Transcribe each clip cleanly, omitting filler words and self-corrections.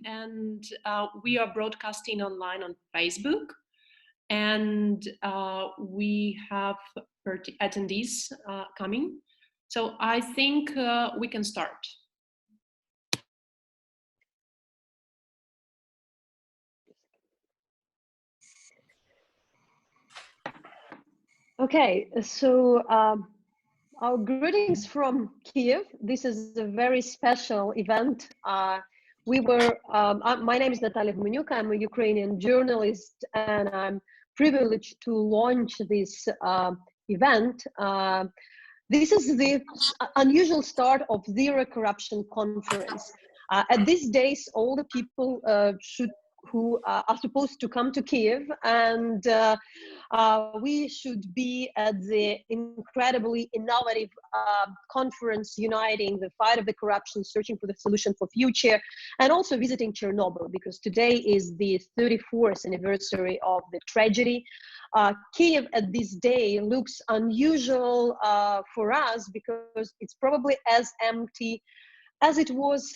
and we are broadcasting online on Facebook, and we have attendees coming. So I think we can start. Okay, so our greetings from Kiev. This is a very special event. My name is Natalia Gumenyuk. I'm a Ukrainian journalist, and I'm privileged to launch this event. This is the unusual start of Zero Corruption Conference. At these days, all the people who are supposed to come to Kiev, and we should be at the incredibly innovative conference uniting the fight of the corruption, searching for the solution for future, and also visiting Chernobyl, because today is the 34th anniversary of the tragedy. Kiev at this day looks unusual for us because it's probably as empty as it was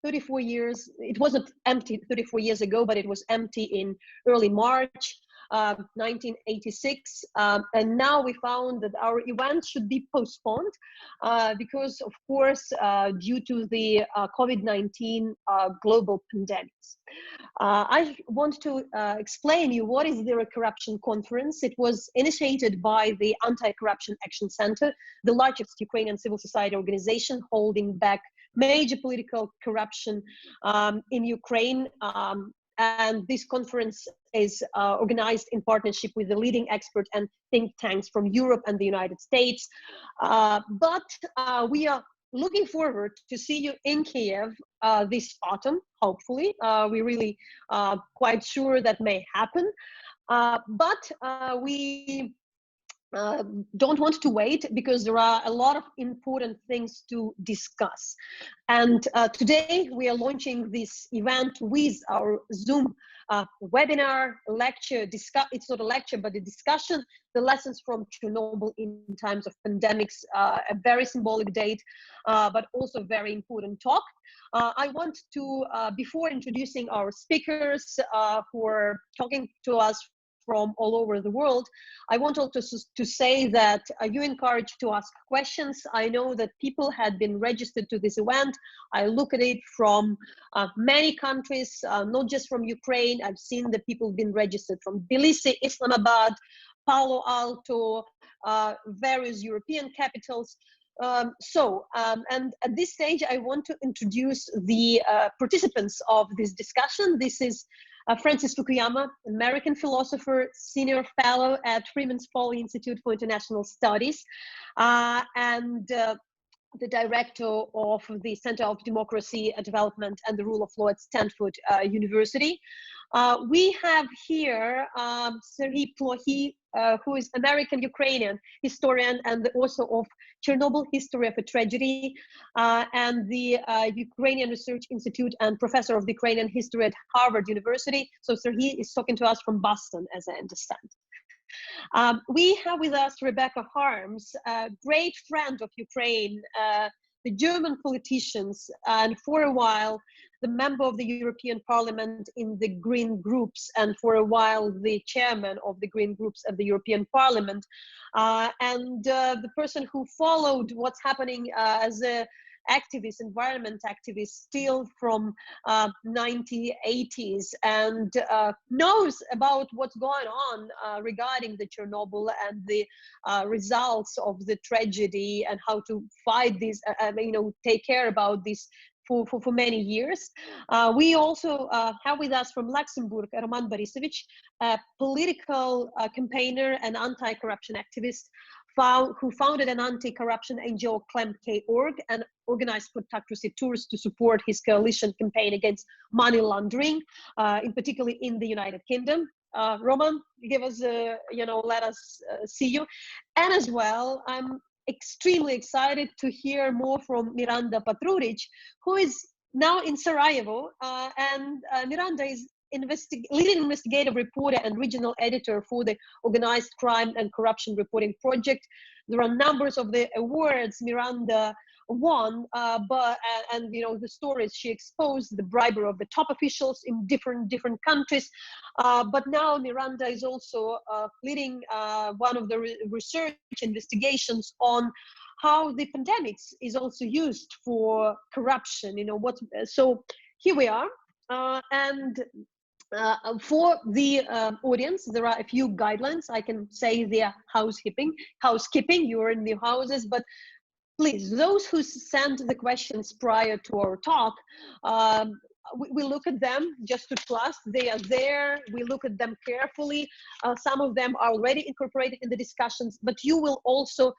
34 years. It wasn't empty 34 years ago, but it was empty in early March 1986, and now we found that our event should be postponed because, of course, due to the COVID-19 global pandemics. I want to explain you what is the Zero Corruption Conference. It was initiated by the Anti-Corruption Action Center, the largest Ukrainian civil society organization holding back major political corruption in Ukraine. And this conference is organized in partnership with the leading expert and think tanks from Europe and the United States. But we are looking forward to see you in Kiev this autumn, hopefully. We're really quite sure that may happen. But we don't want to wait because there are a lot of important things to discuss. And today we are launching this event with our Zoom webinar, lecture, it's not a lecture, but a discussion, the lessons from Chernobyl in times of pandemics, a very symbolic date, but also very important talk. I want to, before introducing our speakers who are talking to us from all over the world, I want also to say that you're encouraged to ask questions. I know that people had been registered to this event. I look at it from many countries, not just from Ukraine. I've seen that people have been registered from Tbilisi, Islamabad, Palo Alto, various European capitals. And at this stage, I want to introduce the participants of this discussion. This is Francis Fukuyama, American philosopher, senior fellow at Freeman Spogli Institute for International Studies, and the director of the Center of Democracy, Development and the Rule of Law at Stanford University. We have here Serhii Plokhii, who is American-Ukrainian historian and the author of Chernobyl, History of a Tragedy, and the Ukrainian Research Institute and professor of Ukrainian history at Harvard University. So Serhii is talking to us from Boston, as I understand. We have with us Rebecca Harms, a great friend of Ukraine, the German politicians, and for a while, the member of the European Parliament in the Green Groups, and for a while, the chairman of the Green Groups of the European Parliament, and the person who followed what's happening as a activist, environment activist, still from 1980s, and knows about what's going on regarding the Chernobyl and the results of the tragedy and how to fight this, take care about this for many years. We also have with us from Luxembourg, Roman Borisovich, a political campaigner and anti-corruption activist, who founded an anti-corruption NGO, Clemk.org, and organized photography tours to support his coalition campaign against money laundering, in particular in the United Kingdom. Roman, give us, let us see you. And as well, I'm extremely excited to hear more from Miranda Patrucic, who is now in Sarajevo, and Miranda is leading investigative reporter and regional editor for the Organized Crime and Corruption Reporting Project. There are numbers of the awards Miranda one, and you know the stories she exposed, the bribery of the top officials in different countries. But now Miranda is also leading one of the research investigations on how the pandemics is also used for corruption. You know what? So here we are, and for the audience, there are a few guidelines. I can say they're housekeeping. You're in the houses, but please, those who sent the questions prior to our talk, we look at them just to trust they are there. We look at them carefully. Some of them are already incorporated in the discussions, but you will also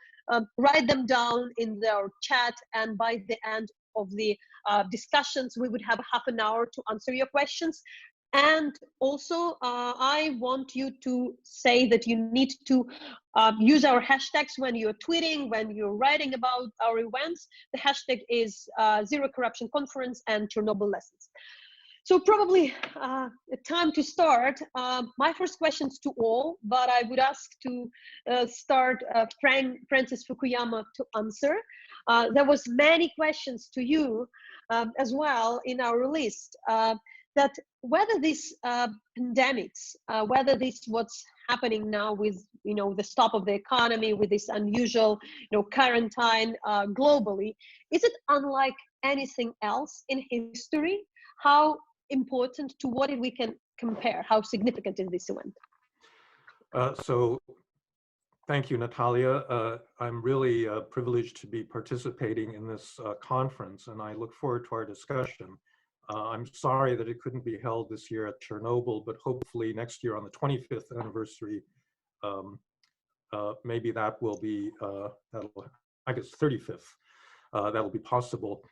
write them down in our chat, and by the end of the discussions, we would have half an hour to answer your questions. And also, I want you to say that you need to use our hashtags when you're tweeting, when you're writing about our events. The hashtag is Zero Corruption Conference and Chernobyl Lessons. So probably time to start. My first questions to all, but I would ask to start Francis Fukuyama to answer. There was many questions to you as well in our list. That whether these pandemics, whether this what's happening now with the stop of the economy, with this unusual quarantine globally, is it unlike anything else in history? How important, to what we can compare? How significant is this event? So thank you, Natalia. I'm really privileged to be participating in this conference, and I look forward to our discussion. I'm sorry that it couldn't be held this year at Chernobyl, but hopefully next year on the 25th anniversary, maybe that will be, I guess 35th, that'll be possible.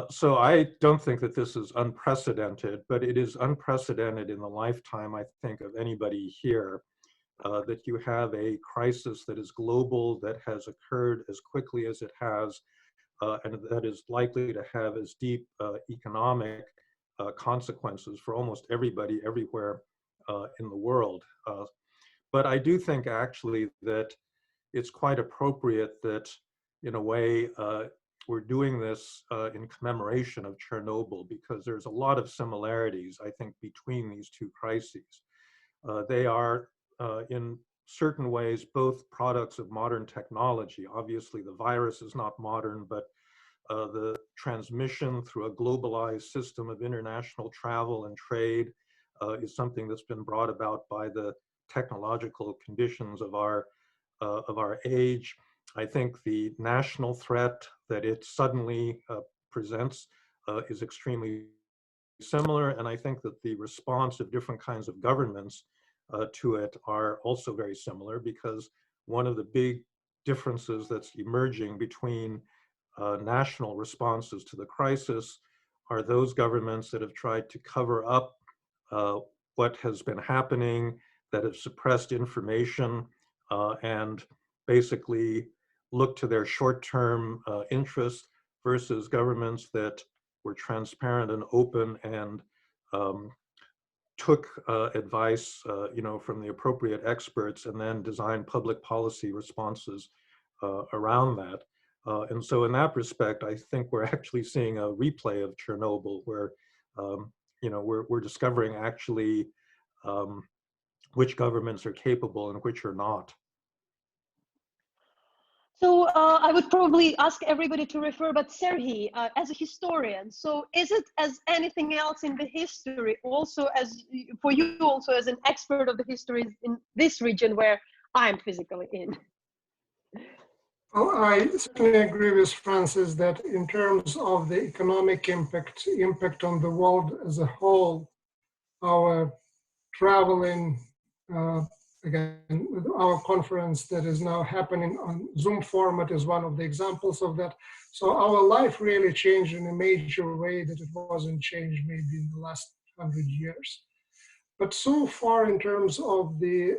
So I don't think that this is unprecedented, but it is unprecedented in the lifetime, I think, of anybody here, that you have a crisis that is global, that has occurred as quickly as it has, and that is likely to have as deep economic consequences for almost everybody everywhere in the world. But I do think actually that it's quite appropriate that in a way we're doing this in commemoration of Chernobyl, because there's a lot of similarities, I think, between these two crises. They are in certain ways both products of modern technology. Obviously the virus is not modern, but the transmission through a globalized system of international travel and trade is something that's been brought about by the technological conditions of our age. I think the national threat that it suddenly presents is extremely similar, and I think that the response of different kinds of governments to it are also very similar, because one of the big differences that's emerging between national responses to the crisis are those governments that have tried to cover up what has been happening, that have suppressed information, and basically look to their short-term interests, versus governments that were transparent and open and took advice from the appropriate experts and then designed public policy responses around that. And so in that respect, I think we're actually seeing a replay of Chernobyl, where we're discovering actually which governments are capable and which are not. So I would probably ask everybody to refer, but Serhii, as a historian, so is it as anything else in the history, also as for you, also as an expert of the histories in this region where I'm physically in? Well, I certainly agree with Francis that in terms of the economic impact on the world as a whole, our traveling, again, our conference that is now happening on Zoom format is one of the examples of that. So our life really changed in a major way that it wasn't changed maybe in the last 100 years. But so far, in terms of the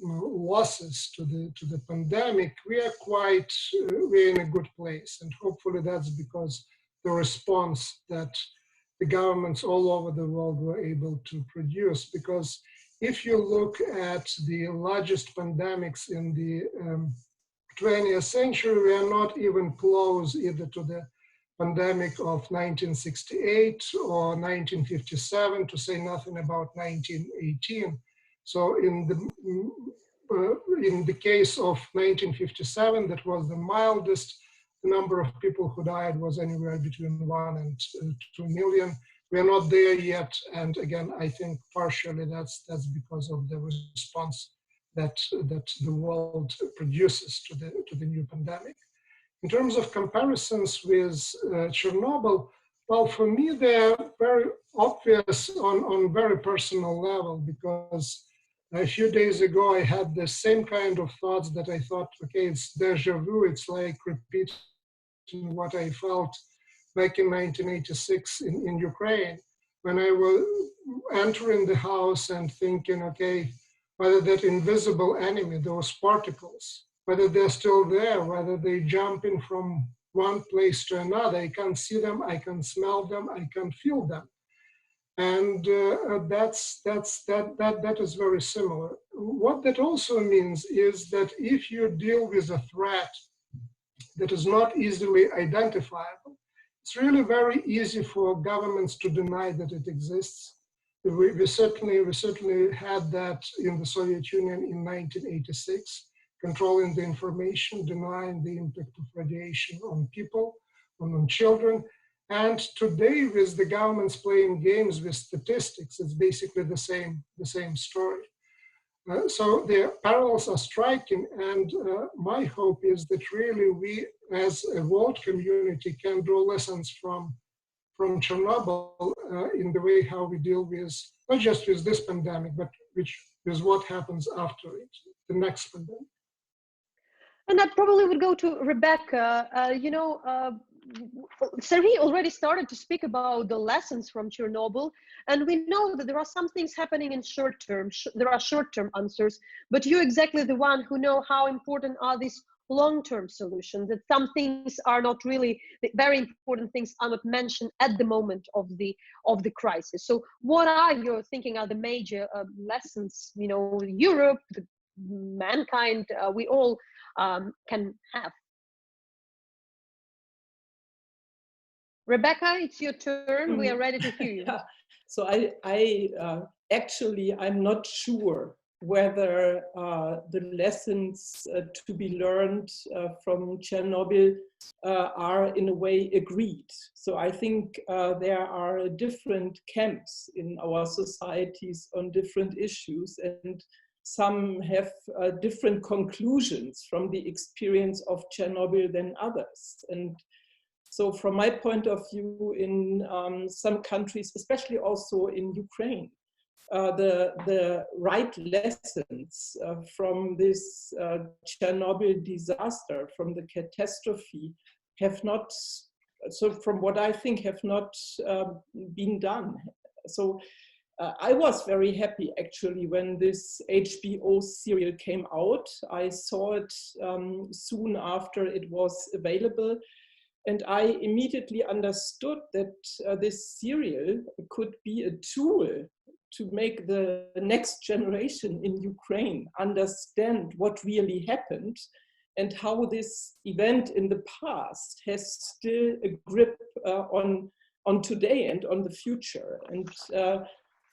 losses to the pandemic, we're in a good place, and hopefully that's because the response that the governments all over the world were able to produce. Because if you look at the largest pandemics in the 20th century, we are not even close either to the pandemic of 1968 or 1957, to say nothing about 1918. So in the case of 1957, that was the mildest. The number of people who died was anywhere between 1 and 2 million. We are not there yet, and again, I think partially that's because of the response that the world produces to the new pandemic. In terms of comparisons with Chernobyl, well, for me, they're very obvious on very personal level, because a few days ago, I had the same kind of thoughts that I thought, okay, it's deja vu, it's like repeating what I felt back in 1986 in Ukraine, when I was entering the house and thinking, okay, whether that invisible enemy, those particles, whether they're still there, whether they jump in from one place to another, I can see them, I can smell them, I can feel them. And that is very similar. What that also means is that if you deal with a threat that is not easily identifiable, it's really very easy for governments to deny that it exists. We certainly had that in the Soviet Union in 1986, controlling the information, denying the impact of radiation on people, on children. And today, with the governments playing games with statistics, it's basically the same story. So the parallels are striking, and my hope is that really we, as a world community, can draw lessons from Chernobyl in the way how we deal with, not just with this pandemic, but with what happens after it, the next pandemic. And that probably would go to Rebecca. Serhii already started to speak about the lessons from Chernobyl, and we know that there are some things happening in short term. There are short-term answers, but you're exactly the one who know how important are these long-term solutions, that some things are not really, the very important things are not mentioned at the moment of the crisis. So what are you thinking are the major lessons, Europe, mankind, we all can have? Rebecca, it's your turn. We are ready to hear you. Yeah. So I'm not sure whether the lessons to be learned from Chernobyl are in a way agreed. So I think there are different camps in our societies on different issues, and some have different conclusions from the experience of Chernobyl than others. And so from my point of view, in some countries, especially also in Ukraine, the right lessons from this Chernobyl disaster, from the catastrophe, have not, so from what I think, have not been done. So I was very happy actually when this HBO serial came out. I saw it soon after it was available. And I immediately understood that this serial could be a tool to make the next generation in Ukraine understand what really happened and how this event in the past has still a grip on today and on the future. And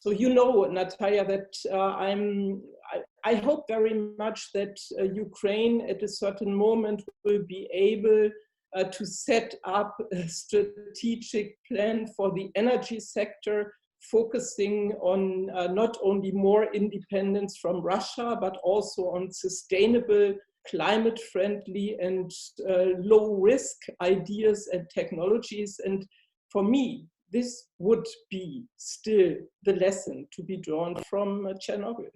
so Natalia, that I hope very much that Ukraine at a certain moment will be able to set up a strategic plan for the energy sector, focusing on not only more independence from Russia, but also on sustainable, climate-friendly and low-risk ideas and technologies. And for me, this would be still the lesson to be drawn from Chernobyl.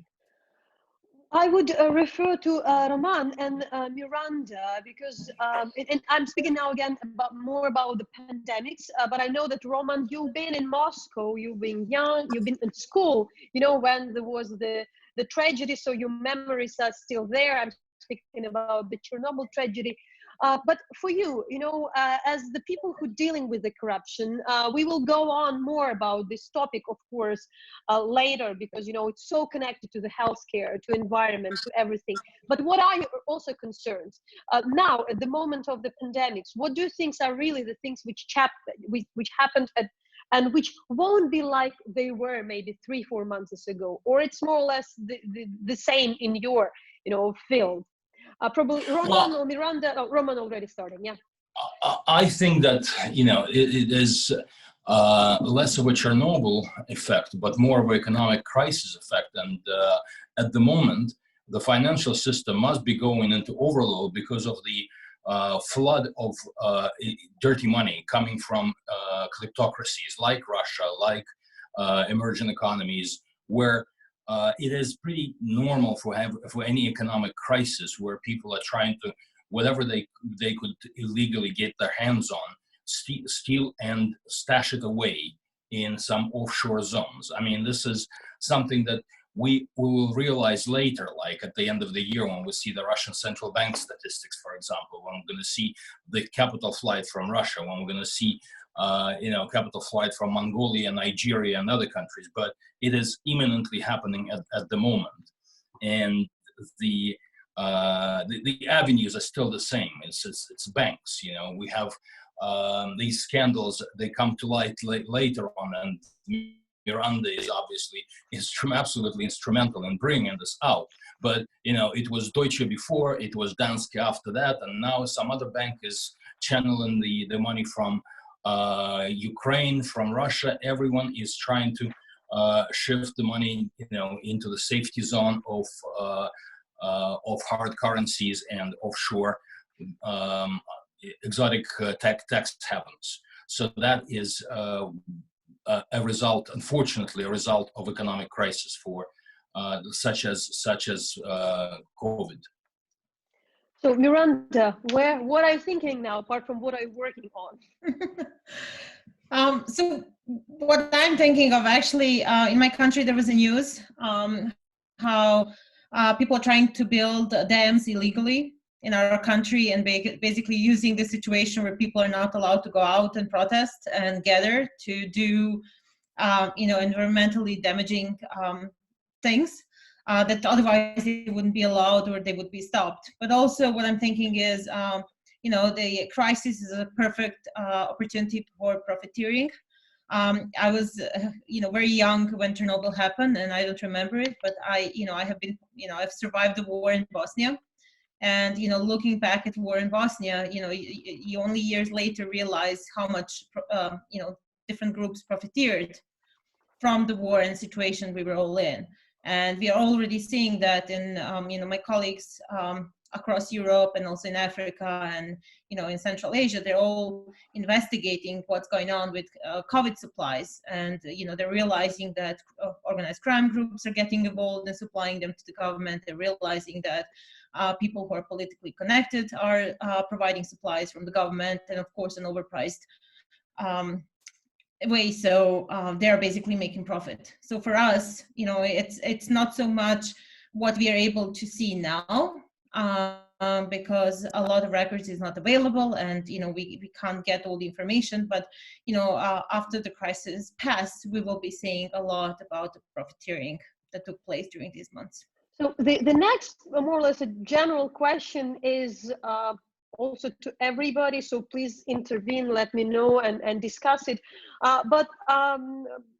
I would refer to Roman and Miranda, because and I'm speaking now again more about the pandemics, but I know that Roman, you've been in Moscow, you've been young, you've been in school, when there was the tragedy, so your memories are still there. I'm speaking about the Chernobyl tragedy. But for you, as the people who are dealing with the corruption, we will go on more about this topic, of course, later, because, it's so connected to the healthcare, to environment, to everything. But what are your also concerns? Now, at the moment of the pandemics, what do you think are really the things which happened and which won't be like they were maybe 3-4 months ago, or it's more or less the same in your field? Probably Roman or Miranda. Oh, Roman already starting. Yeah. I think that it is less of a Chernobyl effect, but more of an economic crisis effect. And at the moment, the financial system must be going into overload because of the flood of dirty money coming from kleptocracies like Russia, like emerging economies, where it is pretty normal for any economic crisis where people are trying to, whatever they could illegally get their hands on, steal and stash it away in some offshore zones. I mean, this is something that we will realize later, like at the end of the year when we see the Russian central bank statistics, for example, when we're going to see the capital flight from Russia, when we're going to see capital flight from Mongolia, Nigeria, and other countries. But it is imminently happening at the moment, and the avenues are still the same. It's banks. We have these scandals. They come to light later on, and Miranda is obviously absolutely instrumental in bringing this out. But it was Deutsche before, it was Danske after that, and now some other bank is channeling the money from Ukraine, from Russia. Everyone is trying to shift the money, into the safety zone of hard currencies and offshore exotic tax havens. So that is a result, unfortunately, a result of economic crisis for such as COVID. So Miranda, what are you thinking now, apart from what are you working on? So what I'm thinking of, actually, in my country, there was a news how people are trying to build dams illegally in our country, and basically using the situation where people are not allowed to go out and protest and gather to do, environmentally damaging things that otherwise they wouldn't be allowed or they would be stopped. But also what I'm thinking is, the crisis is a perfect opportunity for profiteering. I was, very young when Chernobyl happened, and I don't remember it, but I have been, I've survived the war in Bosnia. And, looking back at war in Bosnia, you only years later realize how much, different groups profiteered from the war and situation we were all in. And we are already seeing that in, my colleagues across Europe and also in Africa and, in Central Asia, they're all investigating what's going on with COVID supplies. And, they're realizing that organized crime groups are getting involved and supplying them to the government. They're realizing that people who are politically connected are providing supplies from the government, and of course an overpriced way. So they're basically making profit. So for us, it's not so much what we are able to see now, because a lot of records is not available, and we can't get all the information. But after the crisis passed, we will be seeing a lot about the profiteering that took place during these months. So the next, more or less a general question is also to everybody, so please intervene, let me know and discuss it. But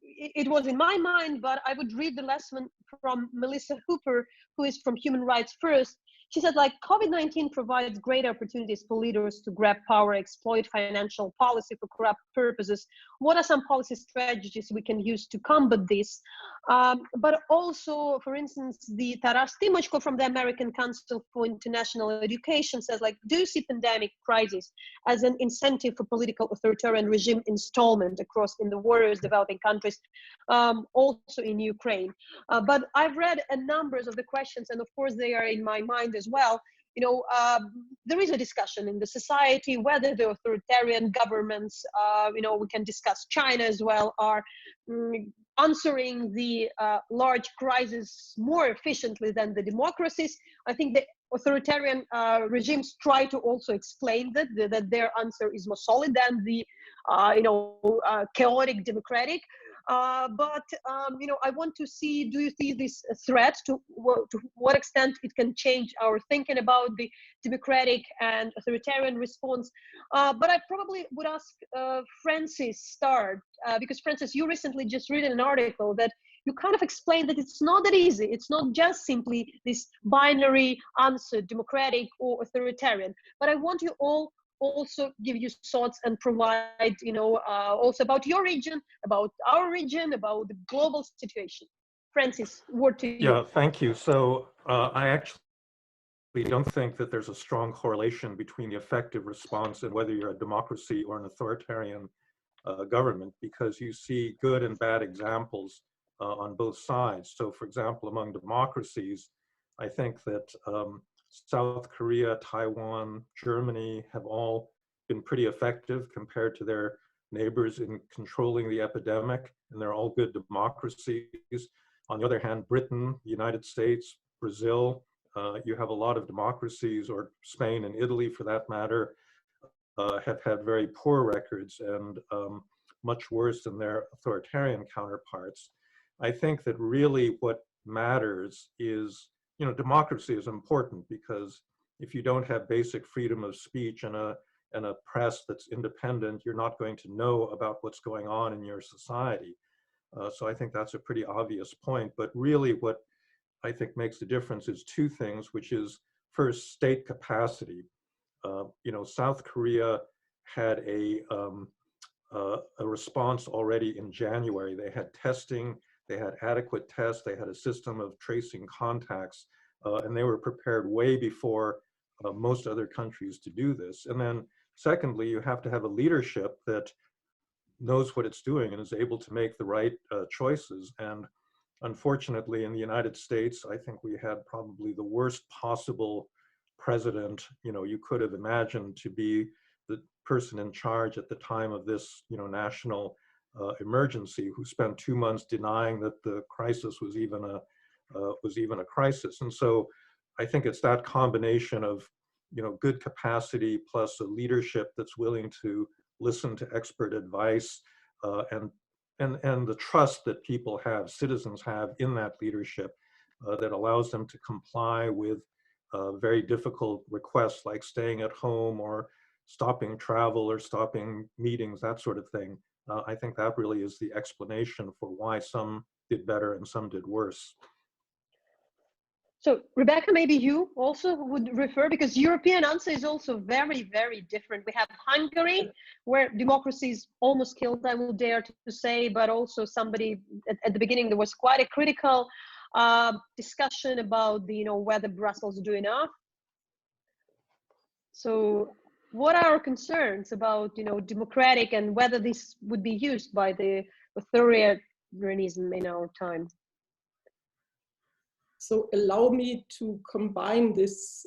it was in my mind, but I would read the lesson from Melissa Hooper, who is from Human Rights First. She said, COVID-19 provides great opportunities for leaders to grab power, exploit financial policy for corrupt purposes. What are some policy strategies we can use to combat this? But also, for instance, the Taras Timochko from the American Council for International Education says, do you see pandemic crisis as an incentive for political authoritarian regime installment across in the warriors developing countries, also in Ukraine? But I've read a numbers of the questions, and of course they are in my mind as well. There is a discussion in the society whether the authoritarian governments, we can discuss China as well, are answering the large crisis more efficiently than the democracies. I think the authoritarian regimes try to also explain that their answer is more solid than the chaotic democratic. But I want to see, do you see this threat, to what extent it can change our thinking about the democratic and authoritarian response? But I probably would ask Francis start, because Francis, you recently just read an article that you kind of explained that it's not that easy. It's not just simply this binary answer, democratic or authoritarian. But I want you all also give you thoughts and provide, also about your region, about our region, about the global situation. Francis, word to you. Yeah, thank you. So I actually don't think that there's a strong correlation between the effective response and whether you're a democracy or an authoritarian government, because you see good and bad examples on both sides. So for example, among democracies, I think that South Korea, Taiwan, Germany have all been pretty effective compared to their neighbors in controlling the epidemic, and they're all good democracies. On the other hand, Britain, the United States, Brazil, you have a lot of democracies, or Spain and Italy for that matter, have had very poor records and much worse than their authoritarian counterparts. I think that really what matters is, democracy is important, because if you don't have basic freedom of speech and a press that's independent, you're not going to know about what's going on in your society. So I think that's a pretty obvious point. But really what I think makes the difference is two things, which is first, state capacity. South Korea had a response already in January. They had testing, they had adequate tests, they had a system of tracing contacts, and they were prepared way before most other countries to do this. And then secondly, you have to have a leadership that knows what it's doing and is able to make the right choices. And unfortunately, in the United States, I think we had probably the worst possible president, you could have imagined to be the person in charge at the time of this, national emergency, who spent 2 months denying that the crisis was even a crisis. And so I think it's that combination of, good capacity plus a leadership that's willing to listen to expert advice, and the trust that people have, citizens have in that leadership, that allows them to comply with very difficult requests like staying at home or stopping travel or stopping meetings, that sort of thing. I think that really is the explanation for why some did better and some did worse. So Rebecca, maybe you also would refer, because European answer is also very, very different. We have Hungary, where democracy is almost killed, I would dare to say, but also somebody at the beginning, there was quite a critical discussion about whether Brussels do enough. So what are our concerns about democratic, and whether this would be used by the authoritarianism in our time? So allow me to combine this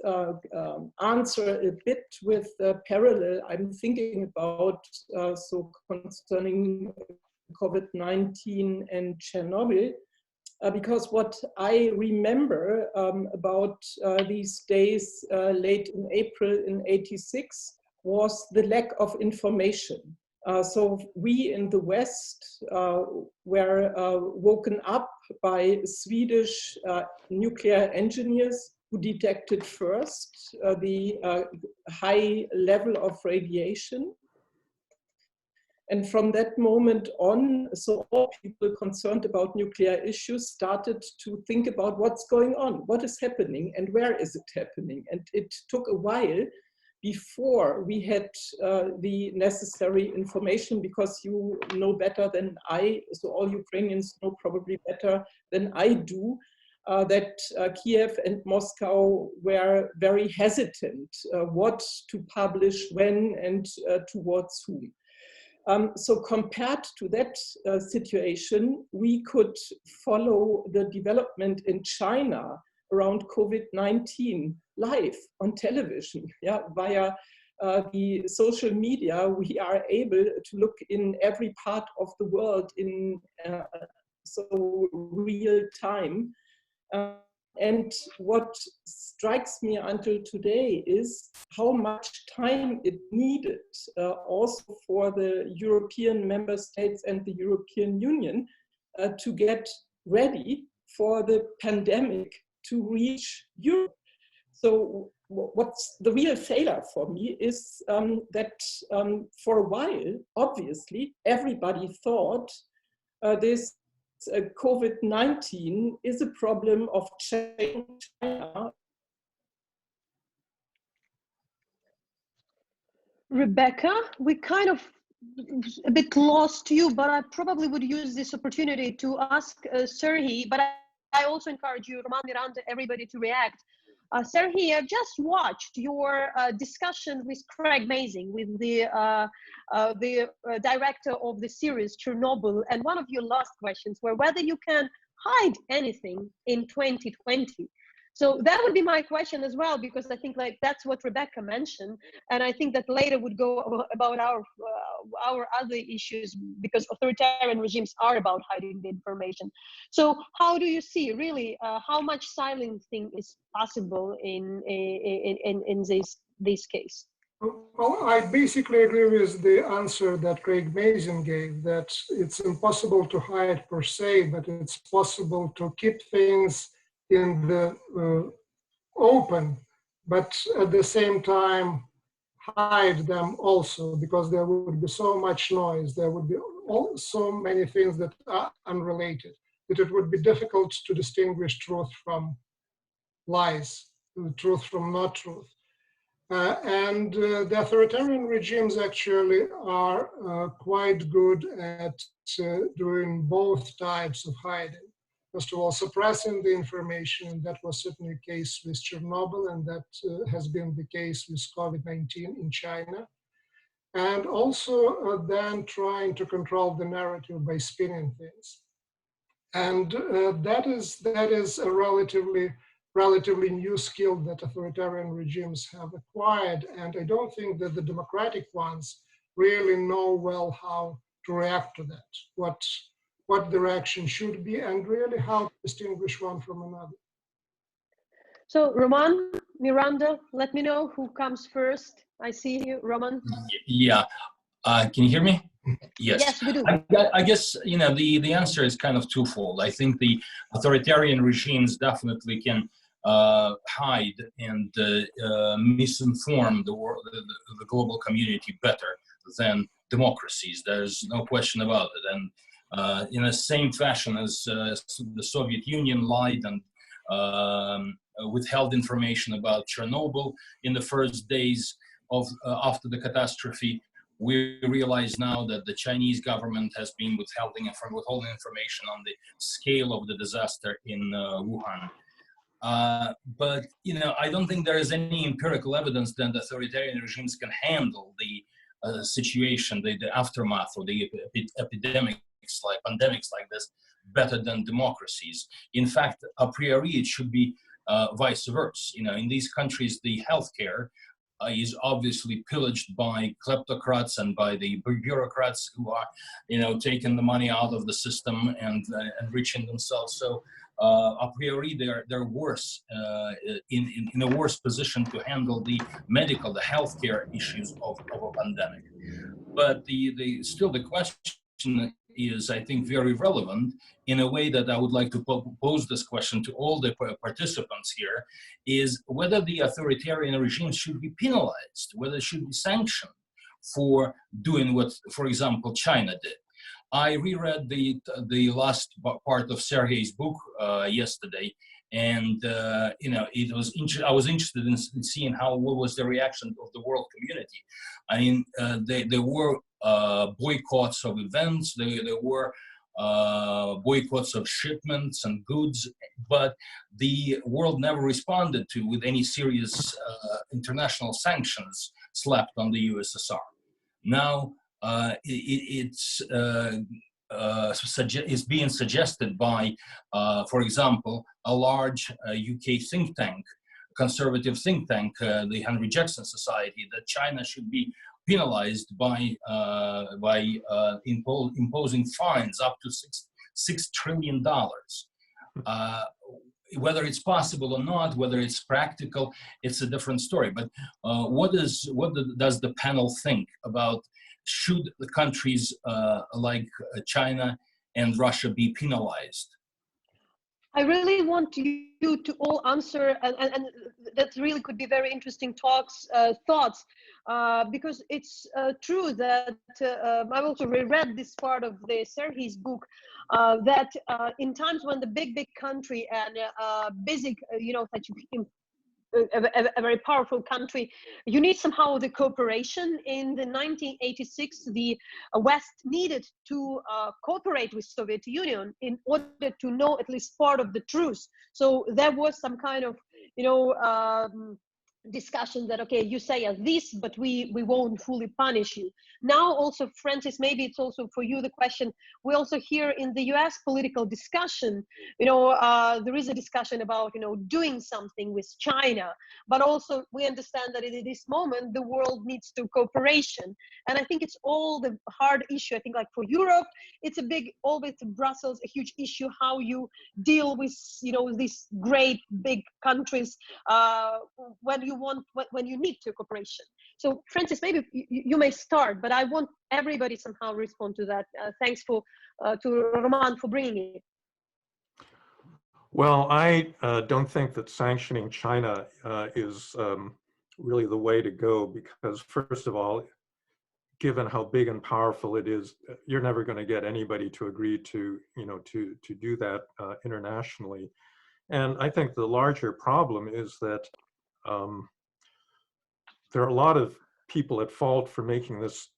answer a bit with the parallel I'm thinking about, so concerning COVID-19 and Chernobyl, because what I remember about these days late in April in '86 was the lack of information. So we in the West were woken up by Swedish nuclear engineers who detected first the high level of radiation. And from that moment on, so all people concerned about nuclear issues started to think about what's going on, what is happening, and where is it happening. And it took a while before we had the necessary information, because you know better than I, so all Ukrainians know probably better than I do, that Kiev and Moscow were very hesitant what to publish when and towards whom. So compared to that situation, we could follow the development in China around COVID-19 live on television, via the social media. We are able to look in every part of the world in so real time. And what strikes me until today is how much time it needed also for the European member states and the European Union to get ready for the pandemic to reach Europe. So what's the real failure for me is that for a while, obviously, everybody thought this COVID-19 is a problem of China. Rebecca, we kind of a bit lost you, but I probably would use this opportunity to ask Serhii, but I also encourage you, Roman, Miranda, everybody to react. Serhii, I've just watched your discussion with Craig Mazin, with the director of the series Chernobyl, and one of your last questions were whether you can hide anything in 2020. So that would be my question as well, because I think like that's what Rebecca mentioned, and I think that later would go about our other issues, because authoritarian regimes are about hiding the information. So how do you see really how much silencing is possible in this case? Well, I basically agree with the answer that Craig Mazin gave, that it's impossible to hide per se, but it's possible to keep things in the open, but at the same time hide them also, because there would be so much noise, there would be so many things that are unrelated, that it would be difficult to distinguish truth from lies, truth from not truth. And the authoritarian regimes actually are quite good at doing both types of hiding. First of all, suppressing the information. That was certainly the case with Chernobyl, and that has been the case with COVID-19 in China. And also then trying to control the narrative by spinning things. And that is a relatively new skill that authoritarian regimes have acquired. And I don't think that the democratic ones really know well how to react to that, what the reaction should be, and really how to distinguish one from another. So Roman, Miranda, let me know who comes first. I see you, Roman. Yeah, can you hear me? Yes. Yes, we do. I guess, you know, the answer is kind of twofold. I think the authoritarian regimes definitely can hide and misinform the global community better than democracies. There's no question about it. And in the same fashion as the Soviet Union lied and withheld information about Chernobyl in the first days of after the catastrophe, we realize now that the Chinese government has been withholding information on the scale of the disaster in Wuhan. But, you know, I don't think there is any empirical evidence that the authoritarian regimes can handle the situation, the aftermath of the epidemics, like pandemics like this, better than democracies. In fact, a priori, it should be vice versa. You know, in these countries, the healthcare is obviously pillaged by kleptocrats and by the bureaucrats who are, you know, taking the money out of the system and enriching themselves. So a priori, they're worse in a worse position to handle the healthcare issues of a pandemic. But still the question is, I think, very relevant in a way that I would like to pose this question to all the participants here, is whether the authoritarian regimes should be penalized, whether it should be sanctioned for doing what, for example, China did. I reread the last part of Serhii's book yesterday, and you know, I was interested in seeing what was the reaction of the world community. I mean, there were boycotts of events, there were boycotts of shipments and goods, but the world never responded with any serious international sanctions slapped on the USSR. Now it's being suggested by, for example, a large UK think tank, conservative think tank, the Henry Jackson Society, that China should be penalized by imposing fines up to $6 trillion. whether it's possible or not, whether it's practical, it's a different story. But what does the panel think about, should the countries like China and Russia be penalized? I really want you to all answer, and that really could be very interesting thoughts, because it's true that I've also reread this part of the Serhii's book, that in times when the big country and basic, such a very powerful country, you need somehow the cooperation. In the 1986, the West needed to cooperate with Soviet Union in order to know at least part of the truth. So there was some kind of, discussion that, okay, you say this, but we won't fully punish you. Now also, Francis, maybe it's also for you the question, we also hear in the US political discussion, there is a discussion about, doing something with China, but also we understand that at this moment, the world needs to cooperation. And I think it's all the hard issue. I think like for Europe, it's a big, always Brussels, a huge issue, how you deal with, these great big countries when you need to cooperation. So Francis, maybe you may start, but I want everybody somehow respond to that. Thanks to Roman for bringing it. Well, I don't think that sanctioning China is really the way to go, because first of all, given how big and powerful it is, you're never going to get anybody to agree to, to do that internationally. And I think the larger problem is that there are a lot of people at fault for making this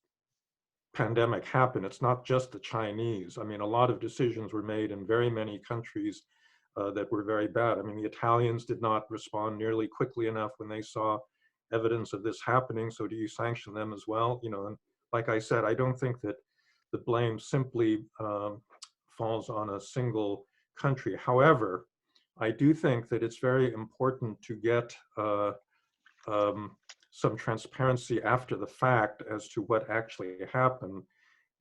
pandemic happen. It's not just the Chinese. I mean, a lot of decisions were made in very many countries that were very bad. I mean, the Italians did not respond nearly quickly enough when they saw evidence of this happening. So do you sanction them as well? And like I said, I don't think that the blame simply falls on a single country. However, I do think that it's very important to get some transparency after the fact as to what actually happened.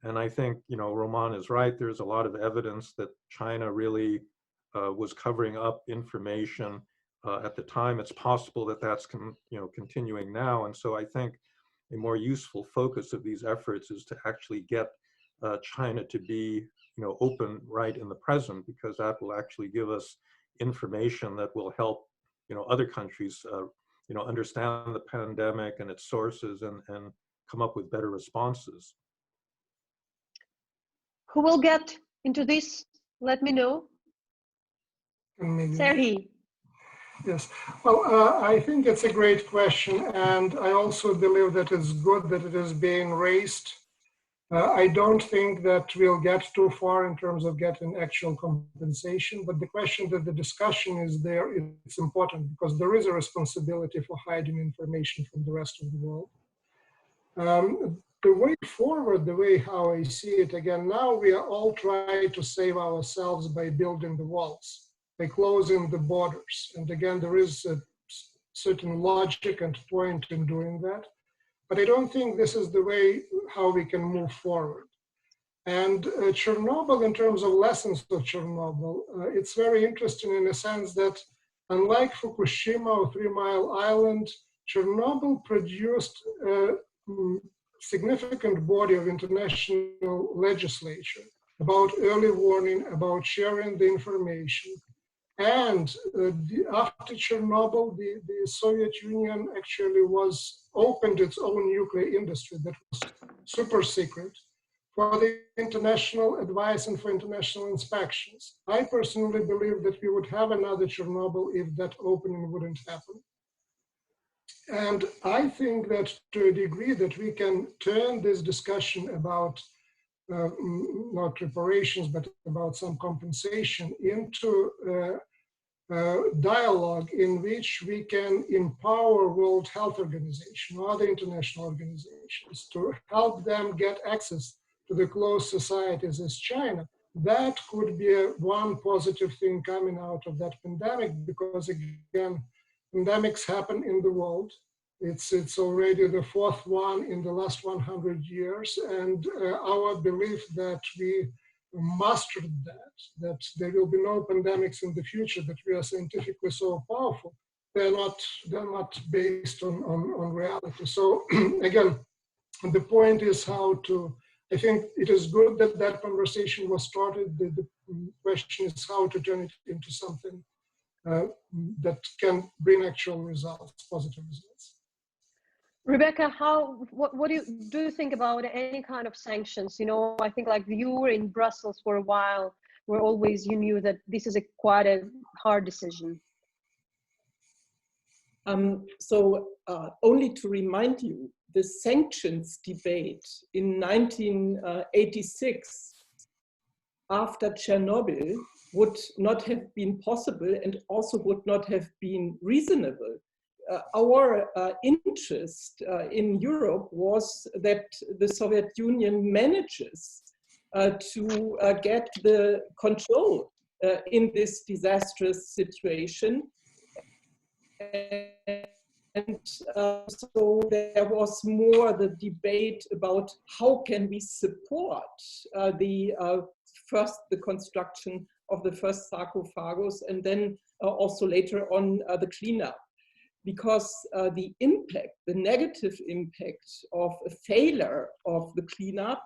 And I think, Roman is right. There's a lot of evidence that China really was covering up information at the time. It's possible that that's continuing now. And so I think a more useful focus of these efforts is to actually get China to be, open right in the present, because that will actually give us information that will help, other countries, understand the pandemic and its sources and come up with better responses. Who will get into this? Let me know. Serhii. Yes, well, I think it's a great question, and I also believe that it's good that it is being raised. I don't think that we'll get too far in terms of getting actual compensation, but the question that the discussion is there, it's important, because there is a responsibility for hiding information from the rest of the world. The way forward, the way how I see it, again, now we are all trying to save ourselves by building the walls, by closing the borders. And again, there is a certain logic and point in doing that. But I don't think this is the way how we can move forward. And Chernobyl, in terms of lessons of Chernobyl, it's very interesting in a sense that unlike Fukushima or 3 Mile Island, Chernobyl produced a significant body of international legislation about early warning, about sharing the information. And after Chernobyl, the Soviet Union actually opened its own nuclear industry that was super secret for the international advice and for international inspections. I personally believe that we would have another Chernobyl if that opening wouldn't happen. And I think that to a degree that we can turn this discussion about not reparations, but about some compensation into dialogue in which we can empower World Health Organization or other international organizations to help them get access to the closed societies as China. That could be one positive thing coming out of that pandemic, because again, pandemics happen in the world. It's already the 4th one in the last 100 years, and our belief that we mastered that there will be no pandemics in the future, that we are scientifically so powerful, they're not based on reality. So again, the point is how to, I think it is good that that conversation was started. The question is how to turn it into something that can bring actual results, positive results. Rebecca, what do you think about any kind of sanctions? You know, I think like you were in Brussels for a while, where always you knew that this is quite a hard decision. Only to remind you, the sanctions debate in 1986 after Chernobyl would not have been possible and also would not have been reasonable. Our interest in Europe was that the Soviet Union manages to get the control in this disastrous situation. And so there was more the debate about how can we support first the construction of the first sarcophagus and then also later on the cleanup. Because the impact, the negative impact of a failure of the cleanup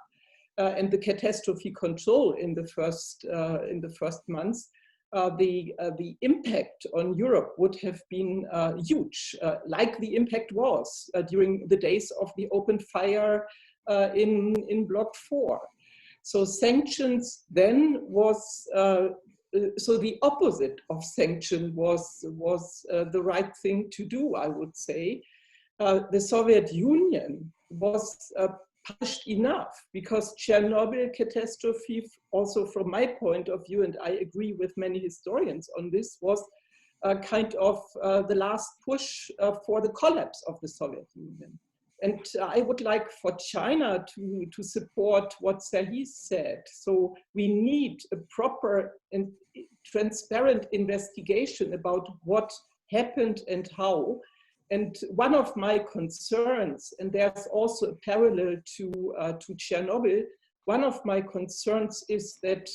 and the catastrophe control in the first months, the impact on Europe would have been huge, like the impact was during the days of the open fire in Block 4. So sanctions then was, so the opposite of sanction was the right thing to do, I would say. The Soviet Union was punished enough because Chernobyl catastrophe, also from my point of view, and I agree with many historians on this, was kind of the last push for the collapse of the Soviet Union. And I would like for China to support what Serhii said. So we need a proper and transparent investigation about what happened and how. And one of my concerns, and there's also a parallel to Chernobyl, one of my concerns is that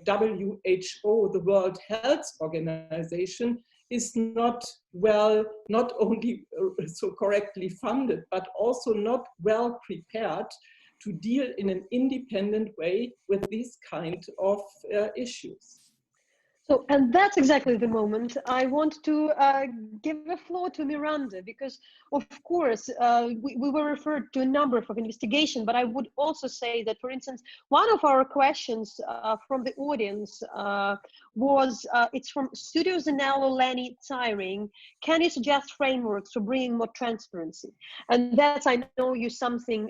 WHO, the World Health Organization, is not only so correctly funded, but also not well prepared to deal in an independent way with these kind of issues. So, and that's exactly the moment I want to give the floor to Miranda, because of course, we were referred to a number of investigations, but I would also say that, for instance, one of our questions from the audience was, it's from Studio Zanello Lenny Tiring. Can you suggest frameworks for bringing more transparency? And that's, I know you something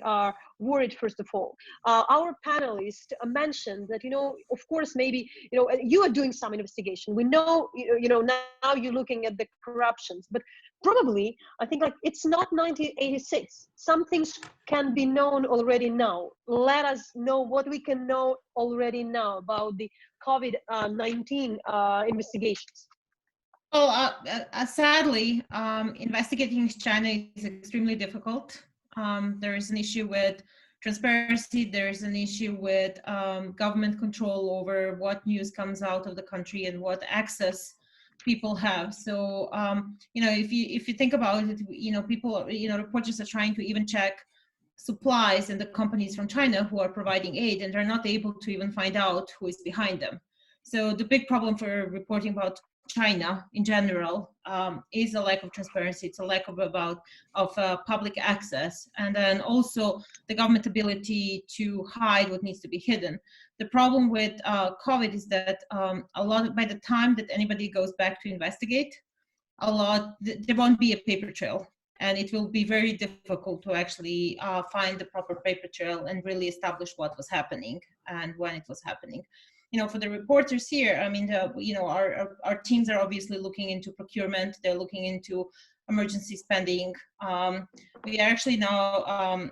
worried, first of all. Our panelist mentioned that, of course, maybe, you are doing some investigation. We know, now you're looking at the corruptions, but probably, I think like it's not 1986. Some things can be known already now. Let us know what we can know already now about the COVID-19 investigations. Well, sadly, investigating China is extremely difficult. There is an issue with transparency. There's an issue with government control over what news comes out of the country and what access people have. So, if you think about it, people, reporters are trying to even check supplies and the companies from China who are providing aid, and they're not able to even find out who is behind them. So the big problem for reporting about China in general is a lack of transparency. It's a lack of public access, and then also the government ability to hide what needs to be hidden. The problem with COVID is that by the time that anybody goes back to investigate, there won't be a paper trail, and it will be very difficult to actually find the proper paper trail and really establish what was happening and when it was happening. For the reporters here, I mean, our teams are obviously looking into procurement. They're looking into emergency spending. We are actually now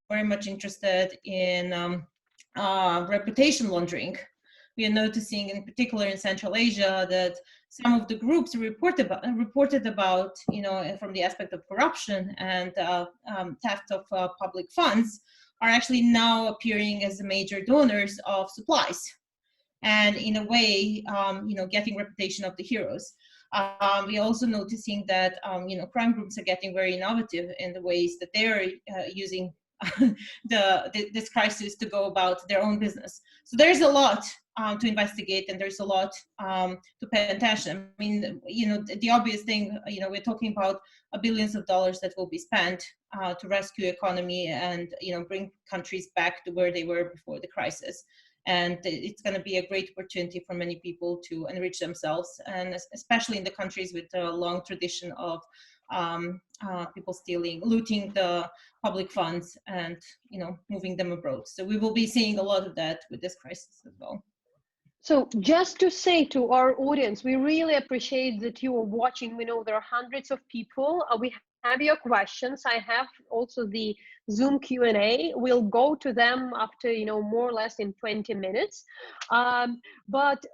very much interested in reputation laundering. We are noticing, in particular in Central Asia, that some of the groups reported about, from the aspect of corruption and theft of public funds, are actually now appearing as major donors of supplies and in a way, getting reputation of the heroes. We're also noticing that crime groups are getting very innovative in the ways that they're using this crisis to go about their own business. So there's a lot to investigate, and there's a lot to pay attention. I mean, the obvious thing, we're talking about billions of dollars that will be spent to rescue economy and bring countries back to where they were before the crisis. And it's going to be a great opportunity for many people to enrich themselves, and especially in the countries with a long tradition of people looting the public funds and moving them abroad. So we will be seeing a lot of that with this crisis as well. So just to say to our audience, we really appreciate that you are watching. We know there are hundreds of people. We have your questions. I have also the Zoom Q&A. We'll go to them after, more or less in 20 minutes. But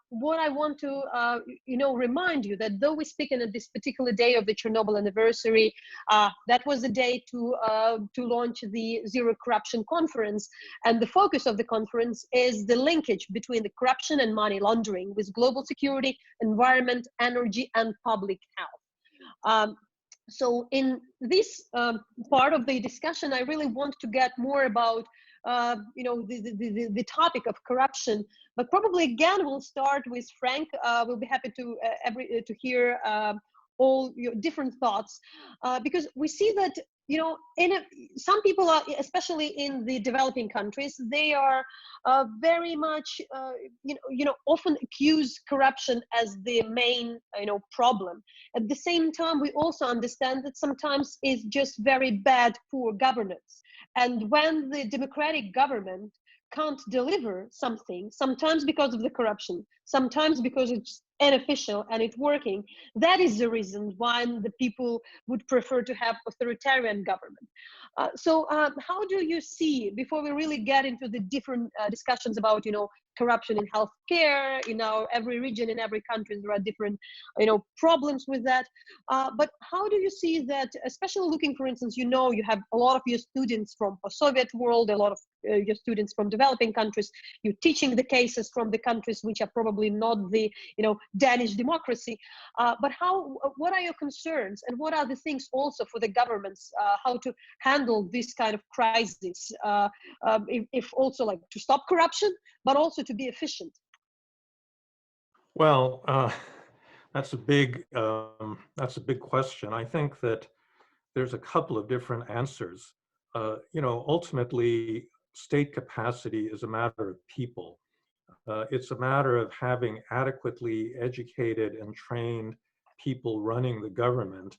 what I want to, remind you that though we're speaking at this particular day of the Chernobyl anniversary, that was the day to launch the Zero Corruption Conference. And the focus of the conference is the linkage between the corruption and money laundering with global security, environment, energy, and public health. So in this part of the discussion, I really want to get more about, the topic of corruption. But probably again, we'll start with Frank. We'll be happy to hear all your different thoughts, because we see that some people are, especially in the developing countries, they are very much often accuse corruption as the main problem. At the same time, we also understand that sometimes it's just very bad, poor governance. And when the democratic government can't deliver something, sometimes because of the corruption, sometimes because it's inefficient and it's working, that is the reason why the people would prefer to have authoritarian government. So how do you see, before we really get into the different discussions about corruption in healthcare, every region, in every country, there are different problems with that, but how do you see that, especially looking, for instance, you have a lot of your students from the Soviet world, a lot of your students from developing countries, you're teaching the cases from the countries which are probably not the Danish democracy, but what are your concerns, and what are the things also for the governments, how to handle this kind of crisis, if also like to stop corruption, but also to be efficient? Well, that's a big question. I think that there's a couple of different answers. Ultimately, state capacity is a matter of people. It's a matter of having adequately educated and trained people running the government.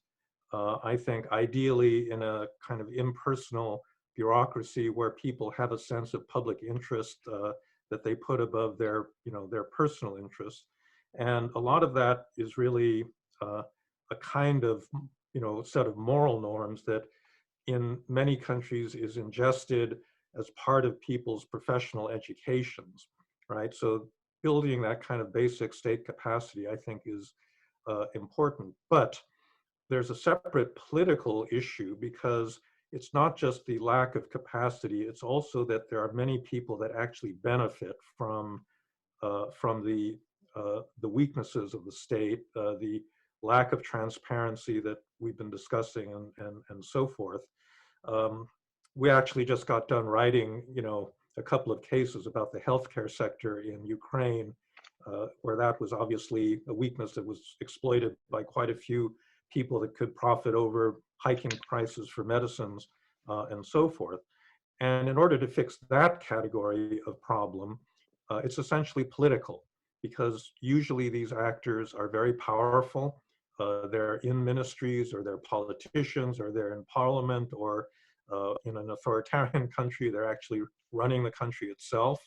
I think ideally in a kind of impersonal bureaucracy where people have a sense of public interest that they put above their personal interests. And a lot of that is really a kind of, set of moral norms that in many countries is ingested as part of people's professional educations, right? So building that kind of basic state capacity, I think, is important. But there's a separate political issue, because it's not just the lack of capacity, it's also that there are many people that actually benefit from the weaknesses of the state, the lack of transparency that we've been discussing, and so forth. We actually just got done writing, a couple of cases about the healthcare sector in Ukraine, where that was obviously a weakness that was exploited by quite a few people that could profit over hiking prices for medicines, and so forth. And in order to fix that category of problem, it's essentially political, because usually these actors are very powerful. They're in ministries, or they're politicians, or they're in parliament, or in an authoritarian country, they're actually running the country itself.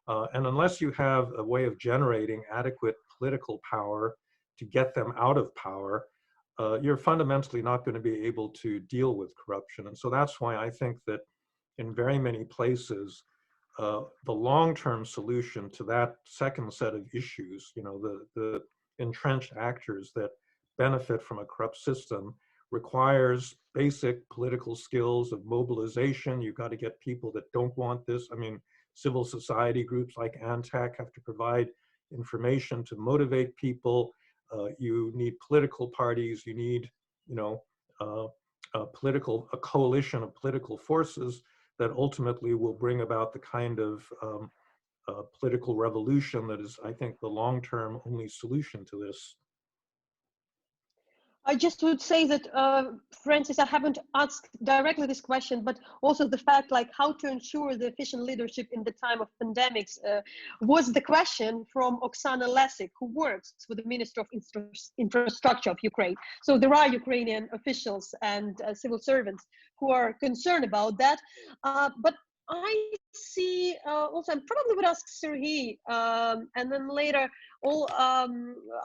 And unless you have a way of generating adequate political power to get them out of power, you're fundamentally not going to be able to deal with corruption. And so that's why I think that in very many places, the long-term solution to that second set of issues, the entrenched actors that benefit from a corrupt system, requires basic political skills of mobilization. You've got to get people that don't want this. I mean, civil society groups like ANTAC have to provide information to motivate people. You need political parties. You need, you know, a coalition of political forces that ultimately will bring about the kind of political revolution that is, I think, the long-term only solution to this. I just would say that, Francis, I haven't asked directly this question, but also the fact like how to ensure the efficient leadership in the time of pandemics was the question from Oksana Lesik, who works with the Minister of Infrastructure of Ukraine. So there are Ukrainian officials and civil servants who are concerned about that. But I see also, I probably would ask Serhii and then later all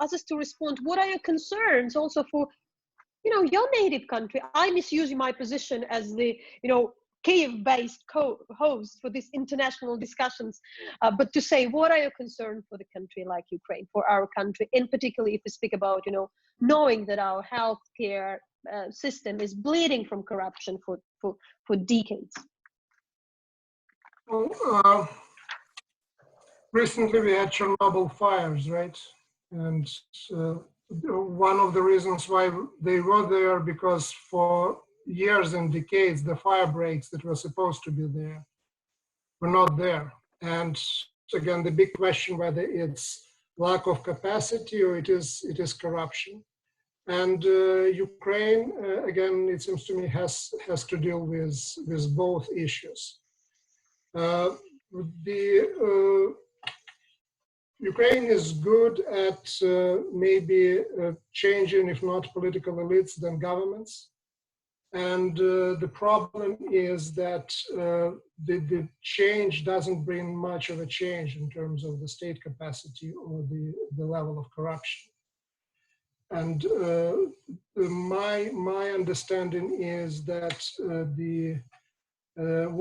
others to respond. What are your concerns also for, you know, your native country? I misuse my position as the, you know, Kiev-based co-host for these international discussions, but to say, what are your concerns for the country like Ukraine, for our country, in particular if we speak about, you know, knowing that our healthcare system is bleeding from corruption for decades? Well, recently we had Chernobyl fires, right? And one of the reasons why they were there, because for years and decades, the fire breaks that were supposed to be there were not there. And again, the big question whether it's lack of capacity or it is corruption. And Ukraine, again, it seems to me has to deal with both issues. Ukraine is good at maybe changing, if not political elites, then governments. And the problem is that the change doesn't bring much of a change in terms of the state capacity or the level of corruption. And my understanding is that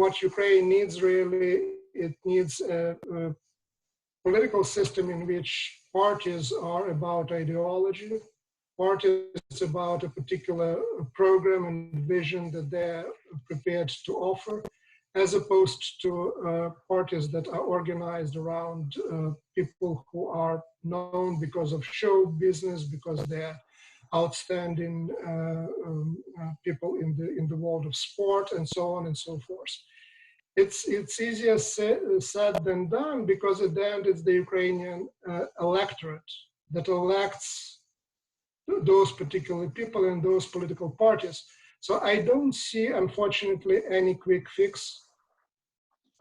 what Ukraine needs really, it needs a political system in which parties are about ideology, parties about a particular program and vision that they're prepared to offer, as opposed to parties that are organized around people who are known because of show business, because they're outstanding people in the world of sport, and so on and so forth. It's easier said than done, because at the end it's the Ukrainian electorate that elects those particular people and those political parties. So I don't see, unfortunately, any quick fix.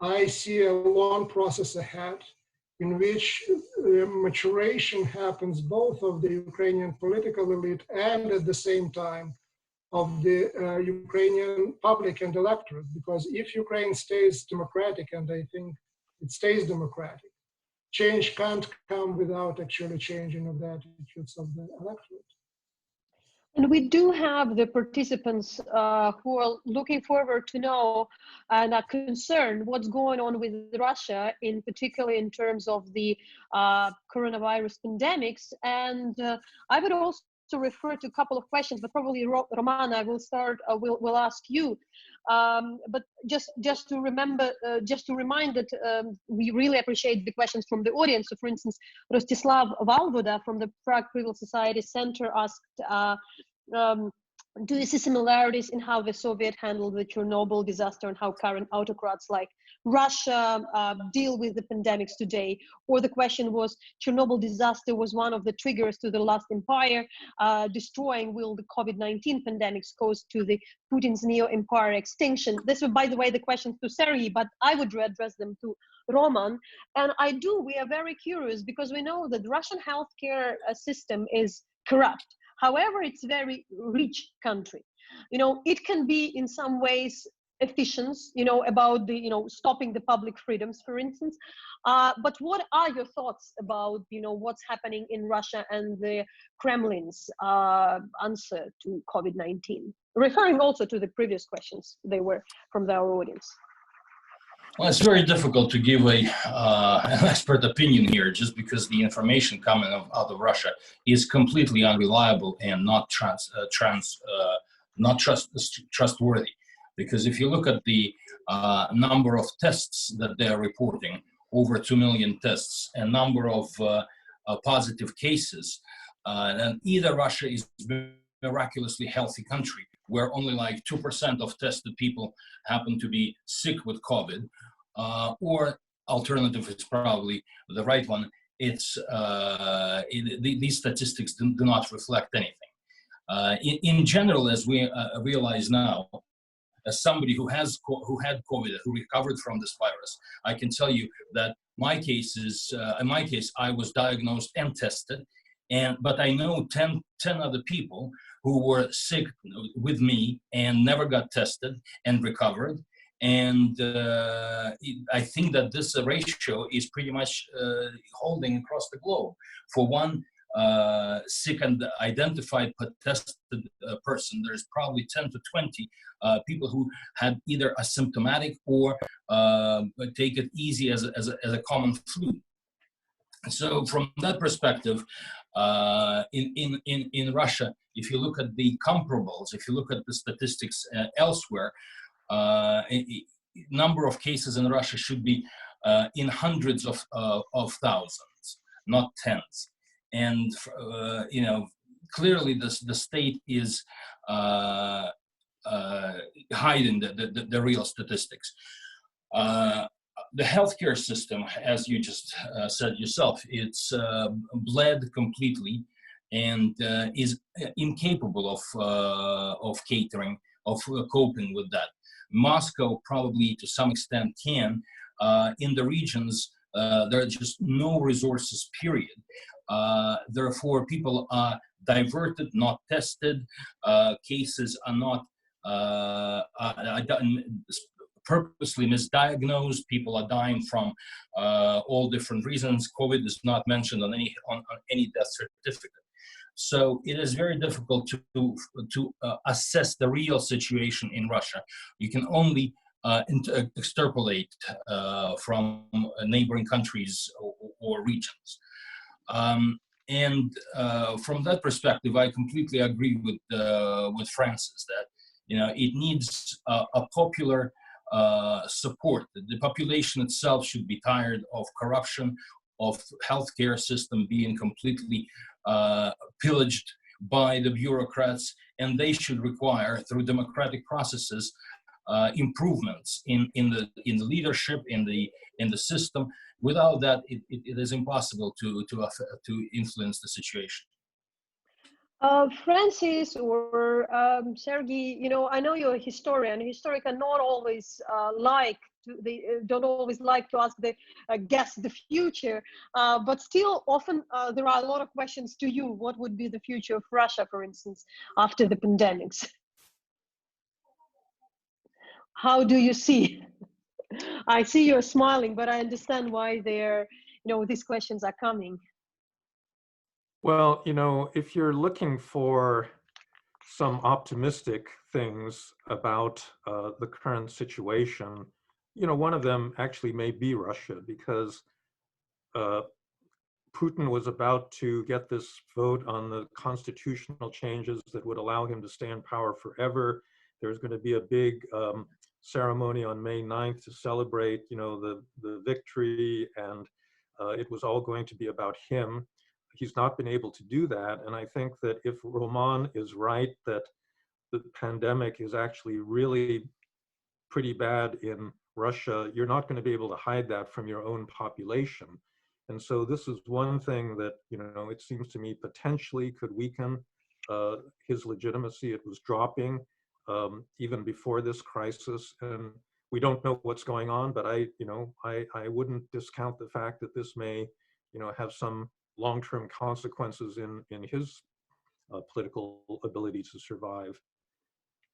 I see a long process ahead in which maturation happens both of the Ukrainian political elite and at the same time of the Ukrainian public and electorate. Because if Ukraine stays democratic, and I think it stays democratic, change can't come without actually changing of the attitudes of the electorate. And we do have the participants who are looking forward to know and are concerned what's going on with Russia, in particular in terms of the coronavirus pandemics. And I would also refer to a couple of questions, but probably Romana, I will start. Will ask you. But just to remember, just to remind that we really appreciate the questions from the audience. So, for instance, Rostislav Valvoda from the Prague Civil Society Center asked, do you see similarities in how the Soviet handled the Chernobyl disaster and how current autocrats like Russia deal with the pandemics today? Or the question was, Chernobyl disaster was one of the triggers to the last empire destroying, will the COVID-19 pandemics cause to the Putin's neo-empire extinction? This was, by the way, the questions to Serhii, but I would address them to Roman. And we are very curious, because we know that the Russian healthcare system is corrupt. However, it's a very rich country. You know, it can be in some ways efficient, you know, about the, you know, stopping the public freedoms, for instance. But what are your thoughts about, you know, what's happening in Russia and the Kremlin's answer to COVID-19? Referring also to the previous questions, they were from our audience. Well, it's very difficult to give an expert opinion here, just because the information coming out of Russia is completely unreliable and not trustworthy. Because if you look at the number of tests that they are reporting, over 2 million tests, and number of positive cases, and either Russia is a miraculously healthy country where only like 2% of tested people happen to be sick with COVID, or alternative is probably the right one. It's these statistics do not reflect anything. In general, as we realize now, as somebody who had COVID, who recovered from this virus, I can tell you that my cases, in my case, I was diagnosed and tested, but I know 10 other people who were sick with me and never got tested and recovered. And I think that this ratio is pretty much holding across the globe. For one sick and identified but tested person, there's probably 10 to 20 people who had either asymptomatic or take it easy as a common flu. So from that perspective, in Russia, if you look at the comparables, if you look at the statistics elsewhere, number of cases in Russia should be in hundreds of thousands, not tens. And you know, clearly the state is hiding the real statistics. The healthcare system, as you just said yourself, it's bled completely and is incapable of catering, of coping with that. Moscow probably to some extent can. In the regions, there are just no resources, period. Therefore, people are diverted, not tested. Cases are not purposely misdiagnosed. People are dying from all different reasons. COVID is not mentioned on any death certificate. So it is very difficult to assess the real situation in Russia. You can only extrapolate from neighboring countries or regions. And from that perspective, I completely agree with Francis that, you know, it needs a popular support. The population itself should be tired of corruption, of healthcare system being completely pillaged by the bureaucrats, and they should require, through democratic processes, improvements in the leadership, in the system. Without that, it is impossible to influence the situation. Francis or Serhii, you know, I know you're a historian. Historians are not always don't always like to ask guess the future, but still often there are a lot of questions to you. What would be the future of Russia, for instance, after the pandemics? How do you see? I see you're smiling, but I understand why these questions are coming. Well, you know, if you're looking for some optimistic things about the current situation, you know, one of them actually may be Russia, because Putin was about to get this vote on the constitutional changes that would allow him to stay in power forever. There's going to be a big ceremony on May 9th to celebrate, you know, the victory, and it was all going to be about him. He's not been able to do that. And I think that if Roman is right, that the pandemic is actually really pretty bad in Russia, you're not going to be able to hide that from your own population. And so this is one thing that, you know, it seems to me potentially could weaken his legitimacy. It was dropping even before this crisis. And we don't know what's going on, but I wouldn't discount the fact that this may, you know, have some long-term consequences in his political ability to survive.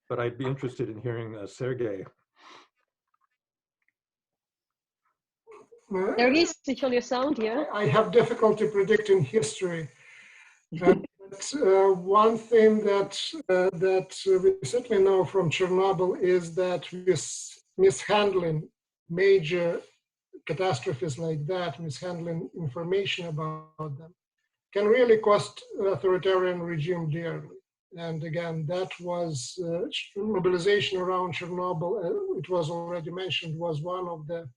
But I'd be interested in hearing Serhii. Serhii, switch on your sound, yeah? I have difficulty predicting history. But one thing that we certainly know from Chernobyl is that mishandling major catastrophes like that, mishandling information about them, can really cost authoritarian regime dearly. And again, that was mobilization around Chernobyl, it was already mentioned, was one of the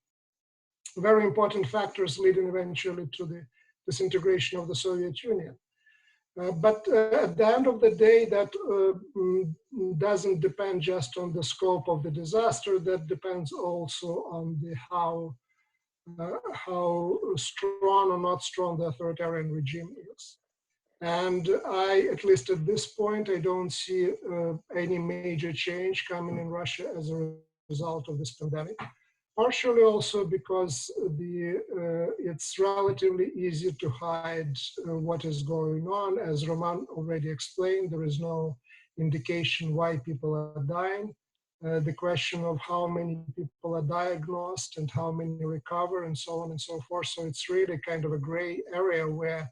very important factors leading eventually to the disintegration of the Soviet Union. But at the end of the day, that doesn't depend just on the scope of the disaster. That depends also on the how strong or not strong the authoritarian regime is. And at least at this point, I don't see any major change coming in Russia as a result of this pandemic. Partially also because it's relatively easy to hide what is going on. As Roman already explained, there is no indication why people are dying. The question of how many people are diagnosed and how many recover and so on and so forth. So it's really kind of a gray area where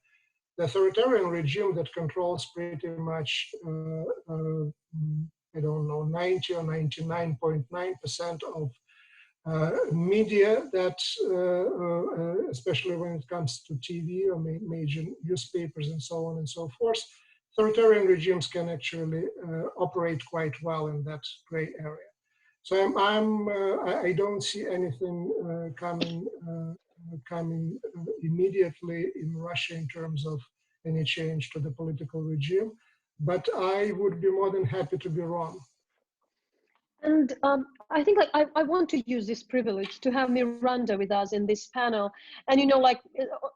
the authoritarian regime that controls pretty much, I don't know, 90 or 99.9% of media that, especially when it comes to TV or major newspapers and so on and so forth, authoritarian regimes can actually operate quite well in that gray area. So I don't see anything coming immediately in Russia in terms of any change to the political regime, but I would be more than happy to be wrong. And I think I want to use this privilege to have Miranda with us in this panel. And, you know, like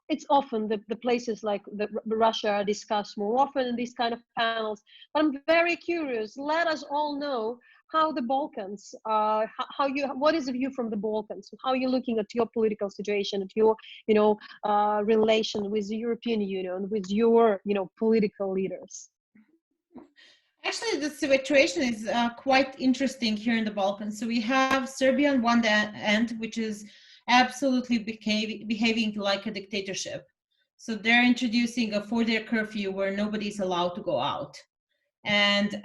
it's often the places like Russia are discussed more often in these kind of panels. But I'm very curious, let us all know how the Balkans, what is the view from the Balkans? How are you looking at your political situation, at your, relation with the European Union, with your, political leaders? Actually, the situation is quite interesting here in the Balkans. So we have Serbia on one end, which is absolutely behaving like a dictatorship. So they're introducing a 4-day curfew where nobody's allowed to go out. And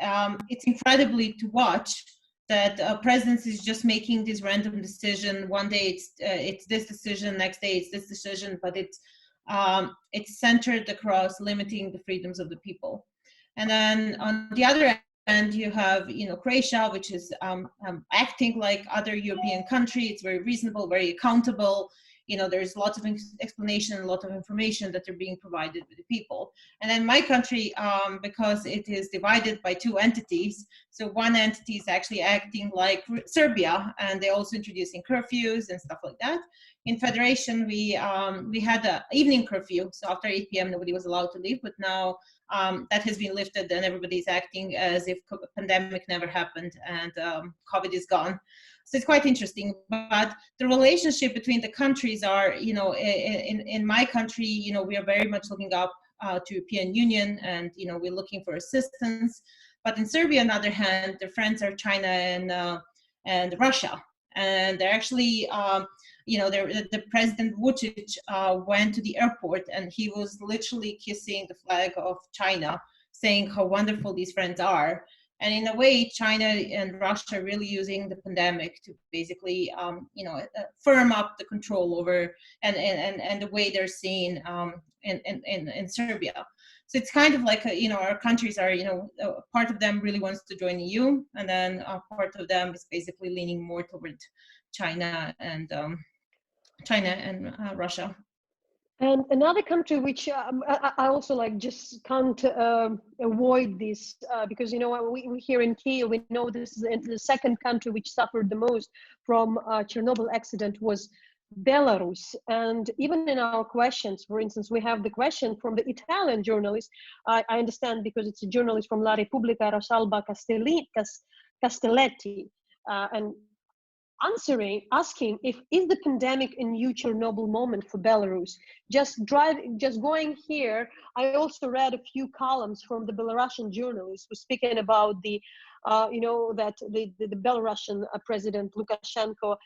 it's incredibly to watch that president is just making this random decision. One day it's this decision, next day it's this decision, but it's centered across limiting the freedoms of the people. And then on the other end, you have, Croatia, which is acting like other European countries. It's very reasonable, very accountable. There's lots of explanation, a lot of information that are being provided to the people. And then my country, because it is divided by 2 entities, so one entity is actually acting like Serbia, and they're also introducing curfews and stuff like that. In Federation, we had an evening curfew, so after 8 p.m. nobody was allowed to leave, but now that has been lifted and everybody's acting as if pandemic never happened and COVID is gone. So it's quite interesting, but the relationship between the countries are, in my country, we are very much looking up to European Union and, we're looking for assistance. But in Serbia, on the other hand, their friends are China and Russia. And they're actually, the President Vucic went to the airport and he was literally kissing the flag of China, saying how wonderful these friends are. And in a way, China and Russia are really using the pandemic to basically, firm up the control over and the way they're seen in Serbia. So it's kind of like, our countries are, part of them really wants to join the EU, and then part of them is basically leaning more toward China and Russia. And another country which I also just can't avoid this because we here in Kyiv, we know this is the second country which suffered the most from Chernobyl accident was Belarus. And even in our questions, for instance, we have the question from the Italian journalist. I understand because it's a journalist from La Repubblica, Rosalba Castelletti, and asking if is the pandemic a new Chernobyl moment for Belarus. Just going here, I also read a few columns from the Belarusian journalists who speaking about the that the Belarusian president Lukashenko,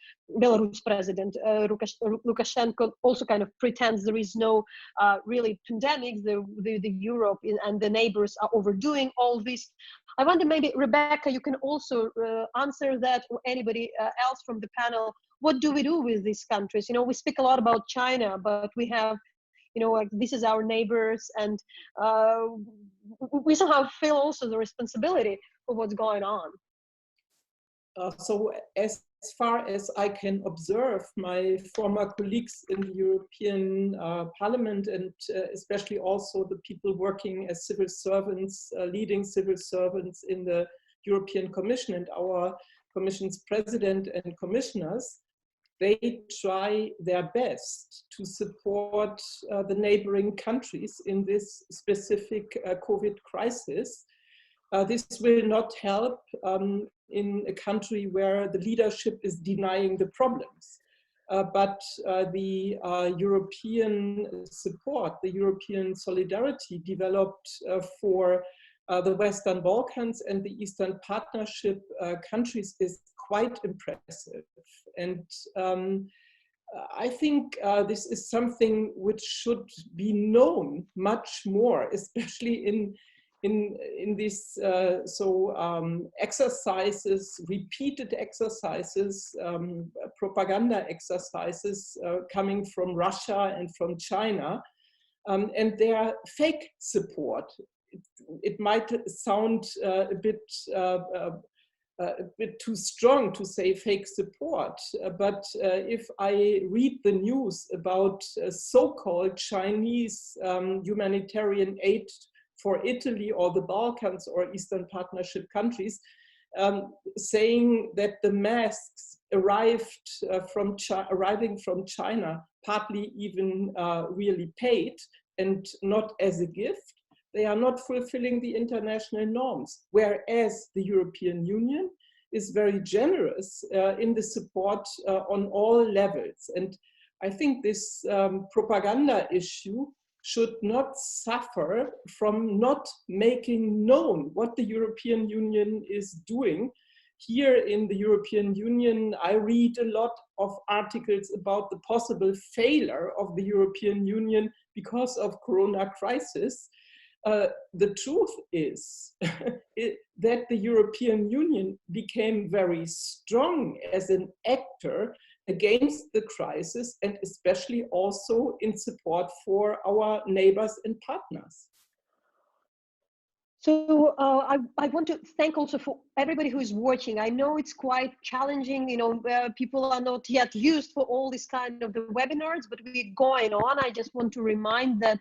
Belarus president Lukashenko also kind of pretends there is no really pandemic. The Europe and the neighbors are overdoing all this. I wonder maybe Rebecca, you can also answer that, or anybody else from the panel. What do we do with these countries? We speak a lot about China, but we have like this is our neighbors, and we somehow feel also the responsibility for what's going on. So as far as I can observe, my former colleagues in the European Parliament, and especially also the people working as civil servants, leading civil servants in the European Commission, and our Commission's president and commissioners, they try their best to support the neighboring countries in this specific COVID crisis. This will not help in a country where the leadership is denying the problems. But the European support, the European solidarity developed for the Western Balkans and the Eastern Partnership countries is quite impressive. And I think this is something which should be known much more, especially in these exercises, repeated exercises, propaganda exercises coming from Russia and from China, and their fake support. It might sound a bit too strong to say fake support, but if I read the news about so-called Chinese humanitarian aid for Italy or the Balkans or Eastern Partnership countries, saying that the masks arriving from China, partly even really paid and not as a gift, they are not fulfilling the international norms, whereas the European Union is very generous in the support on all levels. And I think this propaganda issue should not suffer from not making known what the European Union is doing. Here in the European Union, I read a lot of articles about the possible failure of the European Union because of Corona crisis. The truth is that the European Union became very strong as an actor against the crisis, and especially also in support for our neighbors and partners. So I want to thank also for everybody who is watching. I know it's quite challenging, people are not yet used for all this kind of the webinars, but we're going on. I just want to remind that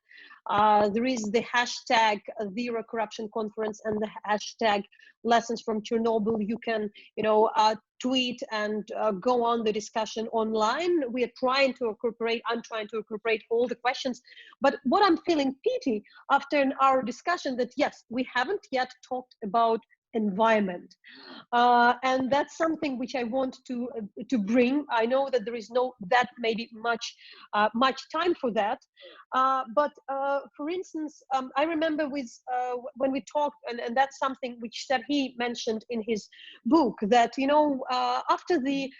there is the hashtag Zero Corruption Conference and the hashtag Lessons from Chernobyl. You can, tweet and go on the discussion online. We are trying to incorporate, I'm trying to incorporate all the questions. But what I'm feeling pity after our discussion that yes, we haven't yet talked about environment, and that's something which I want to bring. I know that there is that maybe much time for that, but for instance, I remember when we talked, and that's something which Serhii mentioned in his book, that after the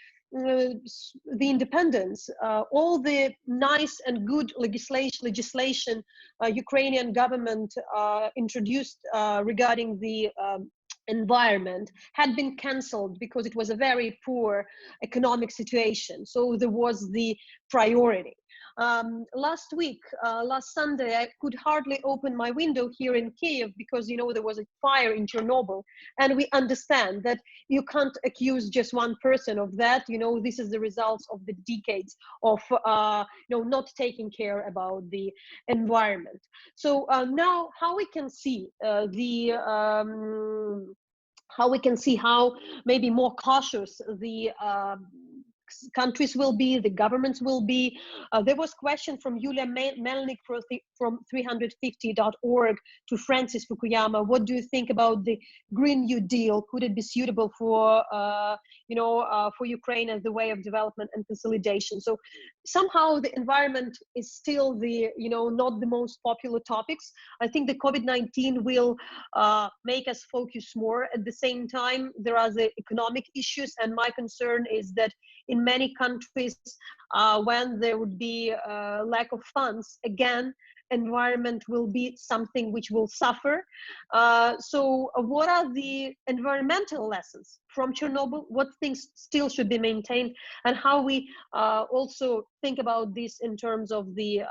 independence, all the nice and good legislation Ukrainian government introduced regarding the environment had been cancelled because it was a very poor economic situation. So there was the priority. Last Sunday, I could hardly open my window here in Kiev because, there was a fire in Chernobyl. And we understand that you can't accuse just one person of that. This is the results of the decades of, not taking care about the environment. So now how we can see how maybe more cautious the countries will be, the governments will be. There was a question from Yulia Melnik from 350.org to Francis Fukuyama. What do you think about the Green New Deal? Could it be suitable for, for Ukraine as the way of development and consolidation? So somehow the environment is still not the most popular topics. I think the COVID-19 will make us focus more. At the same time, there are the economic issues, and my concern is that in many countries, when there would be lack of funds, again, environment will be something which will suffer. So what are the environmental lessons from Chernobyl? What things still should be maintained, and how we also think about this in terms of the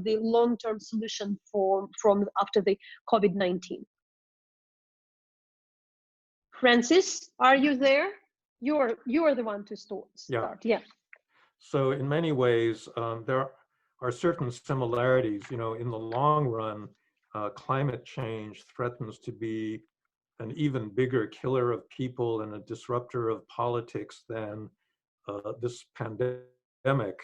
the long-term solution from after the COVID-19? Francis, are you there? You're the one to start. Yeah. So in many ways, there are certain similarities. You know, in the long run, climate change threatens to be an even bigger killer of people and a disruptor of politics than this pandemic.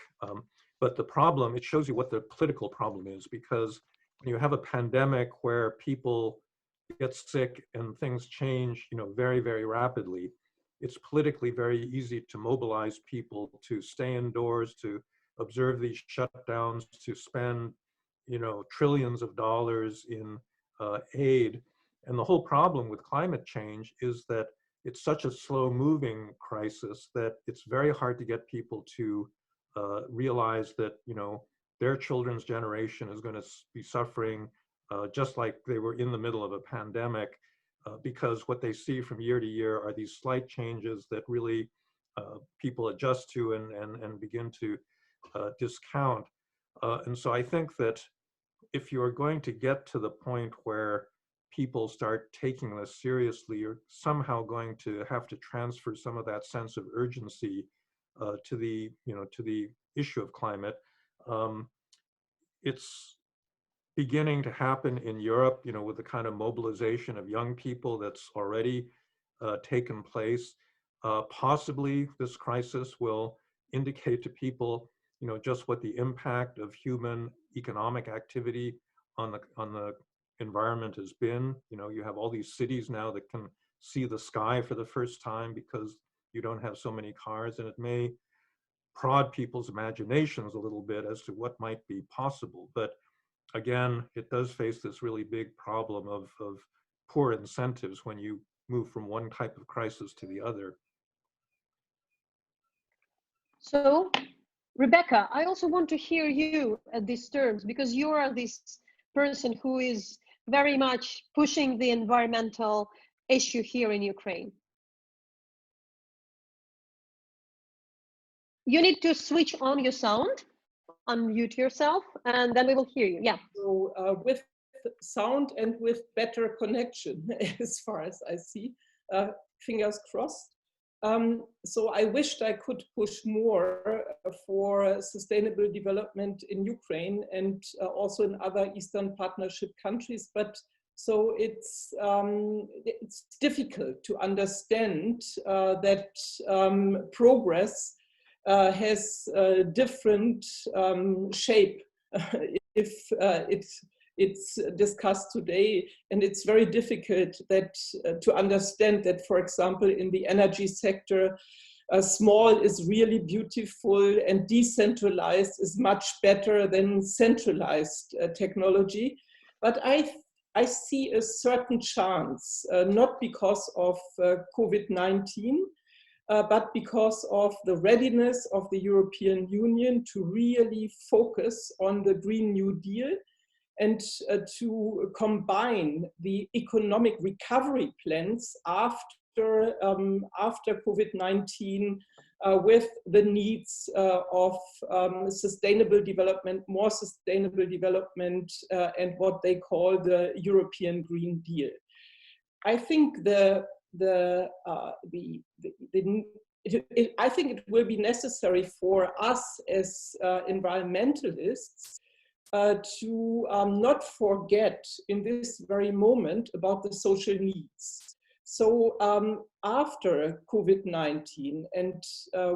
But the problem, it shows you what the political problem is, because when you have a pandemic where people get sick and things change, you know, very, very rapidly, it's politically very easy to mobilize people to stay indoors, to observe these shutdowns, to spend, you know, trillions of dollars in aid. And the whole problem with climate change is that it's such a slow-moving crisis that it's very hard to get people to realize that, you know, their children's generation is going to be suffering just like they were in the middle of a pandemic, because what they see from year to year are these slight changes that really people adjust to and begin to discount. And so I think that if you're going to get to the point where people start taking this seriously, you're somehow going to have to transfer some of that sense of urgency to the, you know, to the issue of climate. It's beginning to happen in Europe, you know, with the kind of mobilization of young people that's already taken place. Possibly this crisis will indicate to people, you know, just what the impact of human economic activity on the environment has been. You know, you have all these cities now that can see the sky for the first time because you don't have so many cars, and it may prod people's imaginations a little bit as to what might be possible. But again, it does face this really big problem of poor incentives when you move from one type of crisis to the other. So, Rebecca, I also want to hear you at these terms, because you are this person who is very much pushing the environmental issue here in Ukraine. You need to switch on your sound, unmute yourself, and then we will hear you. Yeah. So with sound and with better connection, as far as I see, fingers crossed. So I wished I could push more for sustainable development in Ukraine and also in other Eastern Partnership countries, but so it's difficult to understand that progress has a different shape if it's discussed today, and it's very difficult that to understand that, for example, in the energy sector, small is really beautiful and decentralized is much better than centralized technology. But I see a certain chance, not because of COVID-19, but because of the readiness of the European Union to really focus on the Green New Deal and to combine the economic recovery plans after COVID-19 with the needs of sustainable development, more sustainable development, and what they call the European Green Deal. I think I think it will be necessary for us as environmentalists to not forget in this very moment about the social needs. So after COVID-19 and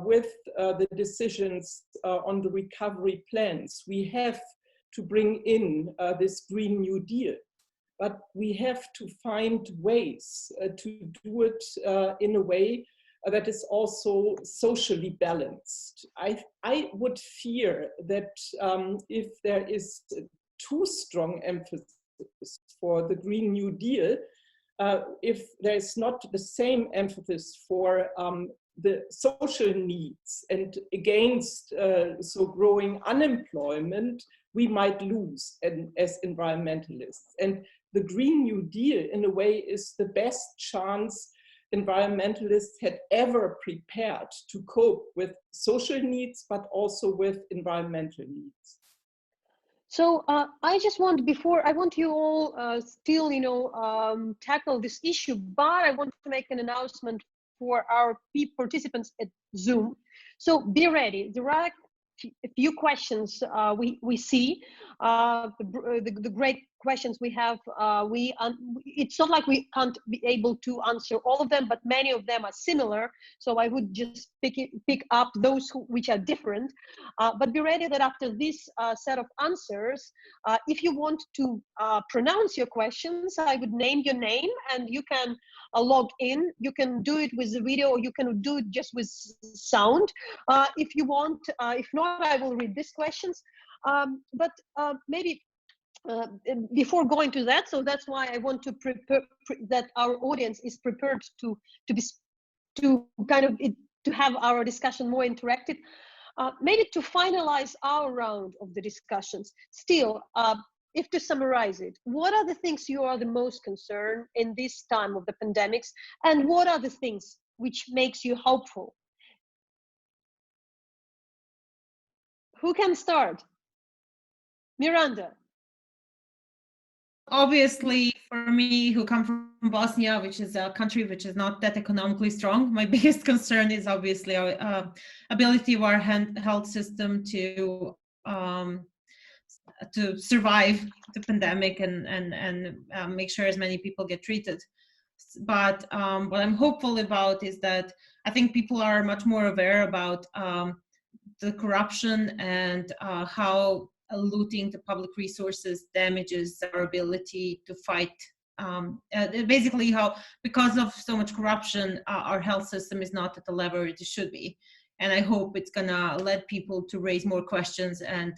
with the decisions on the recovery plans, we have to bring in this Green New Deal. But we have to find ways to do it in a way that is also socially balanced. I would fear that if there is too strong emphasis for the Green New Deal, if there is not the same emphasis for the social needs and against so growing unemployment, we might lose as environmentalists. And the Green New Deal, in a way, is the best chance environmentalists had ever prepared to cope with social needs, but also with environmental needs. So I just want, before, I want you all still, tackle this issue, but I want to make an announcement for our participants at Zoom. So be ready. There are a few questions we see, the great questions we have. It's not like we can't be able to answer all of them, but many of them are similar. So I would just pick up those which are different. But be ready that after this set of answers, if you want to pronounce your questions, I would name your name and you can log in. You can do it with the video, or you can do it just with sound if you want. If not, I will read these questions. But maybe before going to that, so that's why I want to prepare that our audience is prepared to have our discussion more interactive. Maybe to finalize our round of the discussions, still, if to summarize it, what are the things you are the most concerned in this time of the pandemics, and what are the things which makes you hopeful? Who can start? Miranda. Obviously, for me, who come from Bosnia, which is a country which is not that economically strong, my biggest concern is obviously our ability of our health system to survive the pandemic and make sure as many people get treated. But what I'm hopeful about is that I think people are much more aware about the corruption and how looting the public resources damages our ability to fight. Basically, how because of so much corruption, our health system is not at the level it should be. And I hope it's gonna lead people to raise more questions, and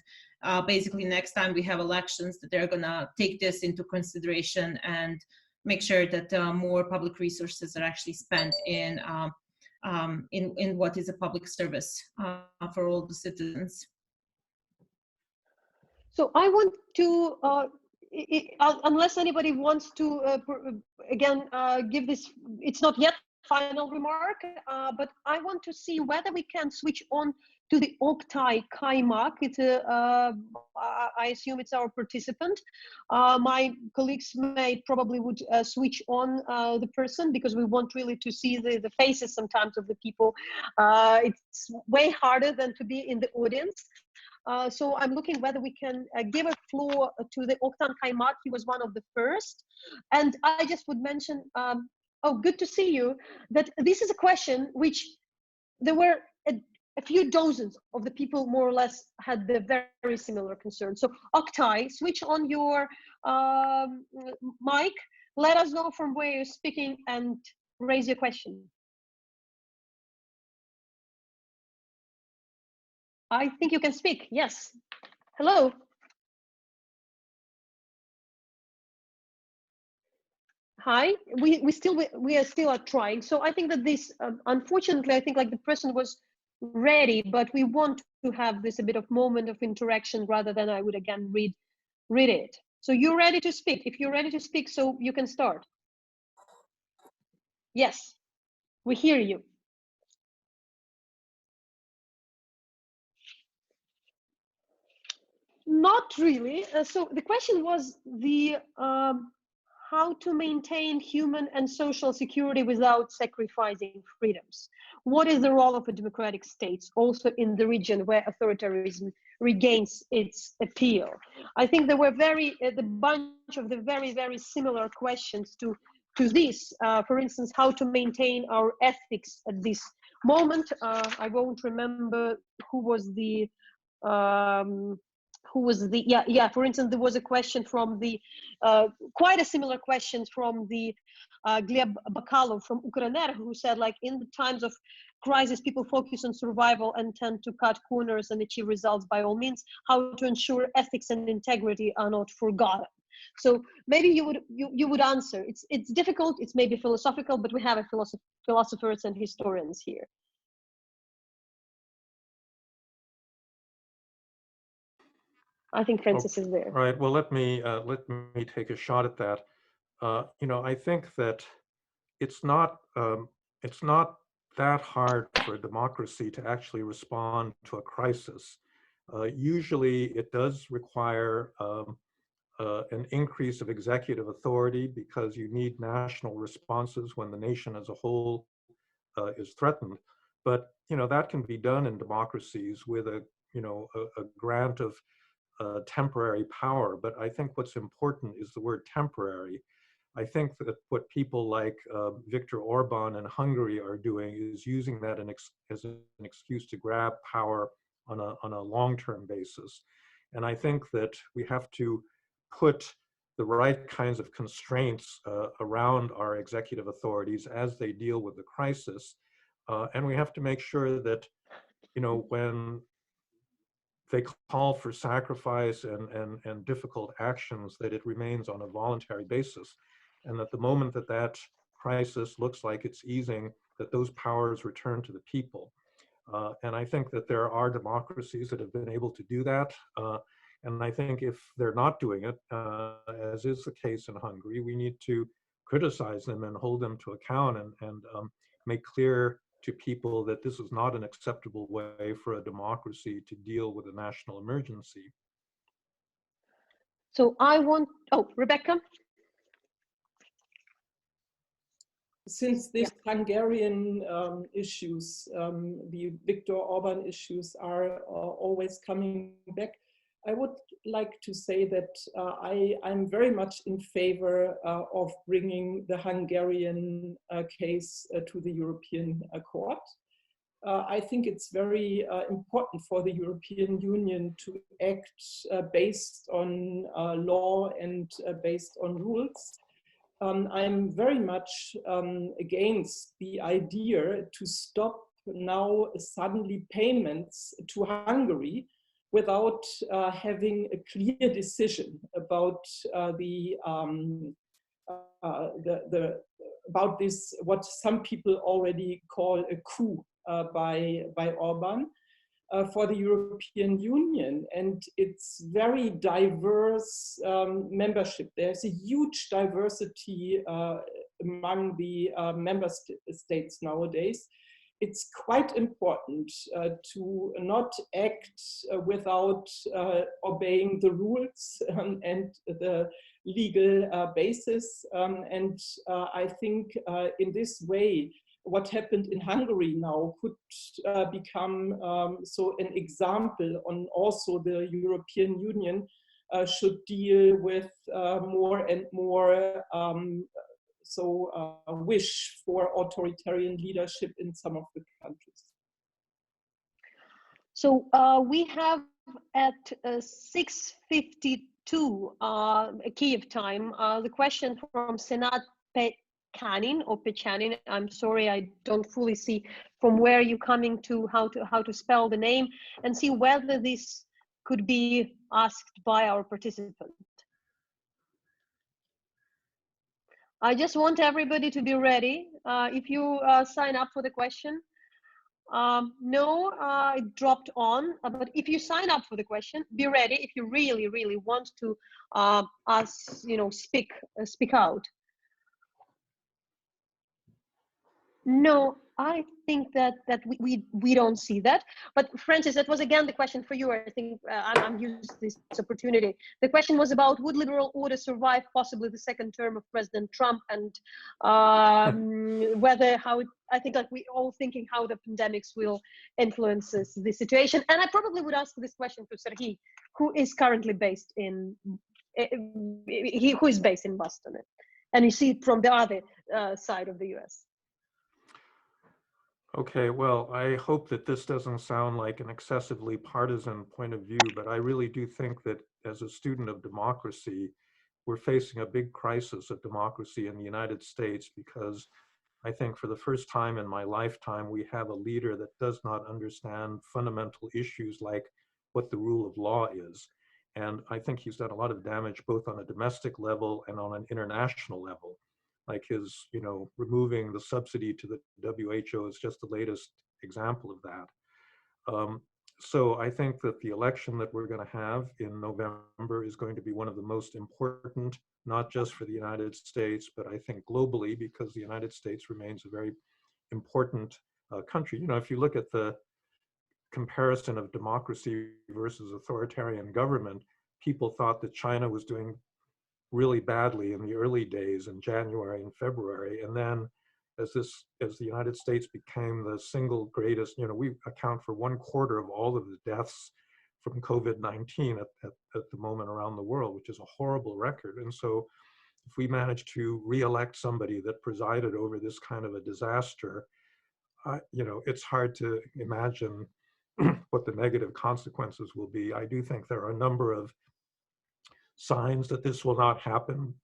basically next time we have elections, that they're gonna take this into consideration and make sure that more public resources are actually spent in what is a public service for all the citizens. So I want to, unless anybody wants to, again, give this, it's not yet final remark, but I want to see whether we can switch on to the Oktay Kaymak. It's I assume it's our participant. My colleagues probably would switch on the person, because we want really to see the faces sometimes of the people. It's way harder than to be in the audience. So I'm looking whether we can give a floor to the Oktay Kaymak. He was one of the first. And I just would mention, oh, good to see you, that this is a question which there were a few dozens of the people more or less had the very similar concerns. So Oktay, switch on your mic. Let us know from where you're speaking and raise your question. I think you can speak. Yes. Hello. Hi. We are still trying. So I think that this, unfortunately, I think like the person was ready, but we want to have this a bit of moment of interaction rather than I would again read it. So you're ready to speak. If you're ready to speak, so you can start. Yes, we hear you. Not really. So the question was the how to maintain human and social security without sacrificing freedoms. What is the role of a democratic states also in the region where authoritarianism regains its appeal? I think there were the bunch of the very, very similar questions to this. For instance, how to maintain our ethics at this moment. I won't remember who was the for instance, there was a question from the quite a similar question from the Gleb Bakalov from Ukrener, who said, like, in the times of crisis, people focus on survival and tend to cut corners and achieve results by all means. How to ensure ethics and integrity are not forgotten. So maybe you would answer. It's difficult. It's maybe philosophical, but we have philosophers and historians here. I think Francis is there. Right. Well, let me take a shot at that. I think that it's not that hard for a democracy to actually respond to a crisis. Usually, it does require an increase of executive authority because you need national responses when the nation as a whole is threatened. But that can be done in democracies with a grant of temporary power. But I think what's important is the word temporary. I think that what people like Viktor Orban in Hungary are doing is using that as an excuse to grab power on a long-term basis. And I think that we have to put the right kinds of constraints around our executive authorities as they deal with the crisis. And we have to make sure that, when they call for sacrifice and difficult actions, that it remains on a voluntary basis. And that the moment that that crisis looks like it's easing, that those powers return to the people. And I think that there are democracies that have been able to do that. And I think if they're not doing it, as is the case in Hungary, we need to criticize them and hold them to account and make clear to people that this is not an acceptable way for a democracy to deal with a national emergency. So Rebecca? Since these Hungarian issues, the Viktor Orban issues are always coming back, I would like to say that I'm very much in favor of bringing the Hungarian case to the European Court. I think it's very important for the European Union to act based on law and based on rules. I'm very much against the idea to stop now suddenly payments to Hungary without having a clear decision about about this, what some people already call a coup by Orban for the European Union and its very diverse membership. There's a huge diversity among the member states nowadays. It's quite important to not act without obeying the rules and the legal basis. And I think in this way, what happened in Hungary now could become so an example on also the European Union should deal with more and more wish for authoritarian leadership in some of the countries. So we have at 6:52 Kiev time the question from Senat Pechanin or Pechanin. I'm sorry, I don't fully see from where you're coming to how to spell the name, and see whether this could be asked by our participant. I just want everybody to be ready. If you sign up for the question, no, it dropped on. But if you sign up for the question, be ready. If you really, really want to speak out. No, I think that we don't see that. But Francis, that was again the question for you. I think I'm using this opportunity. The question was about, would liberal order survive possibly the second term of President Trump, and I think like we all thinking how the pandemics will influence the situation. And I probably would ask this question to Serhii, who is currently based in Boston, and you see it from the other side of the US. Okay, well, I hope that this doesn't sound like an excessively partisan point of view, but I really do think that as a student of democracy, we're facing a big crisis of democracy in the United States, because I think for the first time in my lifetime, we have a leader that does not understand fundamental issues like what the rule of law is. And I think he's done a lot of damage both on a domestic level and on an international level. Like his, removing the subsidy to the WHO is just the latest example of that. So I think that the election that we're going to have in November is going to be one of the most important, not just for the United States, but I think globally, because the United States remains a very important country. You know, if you look at the comparison of democracy versus authoritarian government, people thought that China was doing really badly in the early days in January and February. And then as the United States became the single greatest, you know, we account for 1/4 of all of the deaths from COVID-19 at the moment around the world, which is a horrible record. And so if we manage to re-elect somebody that presided over this kind of a disaster, you know, it's hard to imagine what the negative consequences will be. I do think there are a number of signs that this will not happen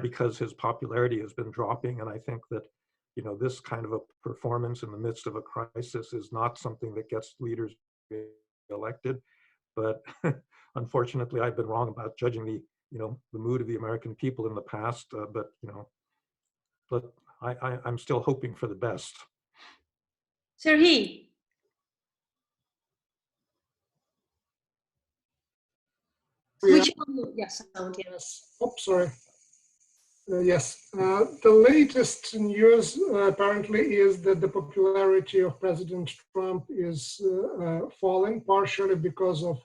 because his popularity has been dropping. And I think that, you know, this kind of a performance in the midst of a crisis is not something that gets leaders elected. But unfortunately, I've been wrong about judging the, you know, the mood of the American people in the past. But, you know, but I'm still hoping for the best. Serhii. Which one? Yes, sound, yeah. Yes. Oh, sorry. Yes. The latest news apparently is that the popularity of President Trump is falling, partially because of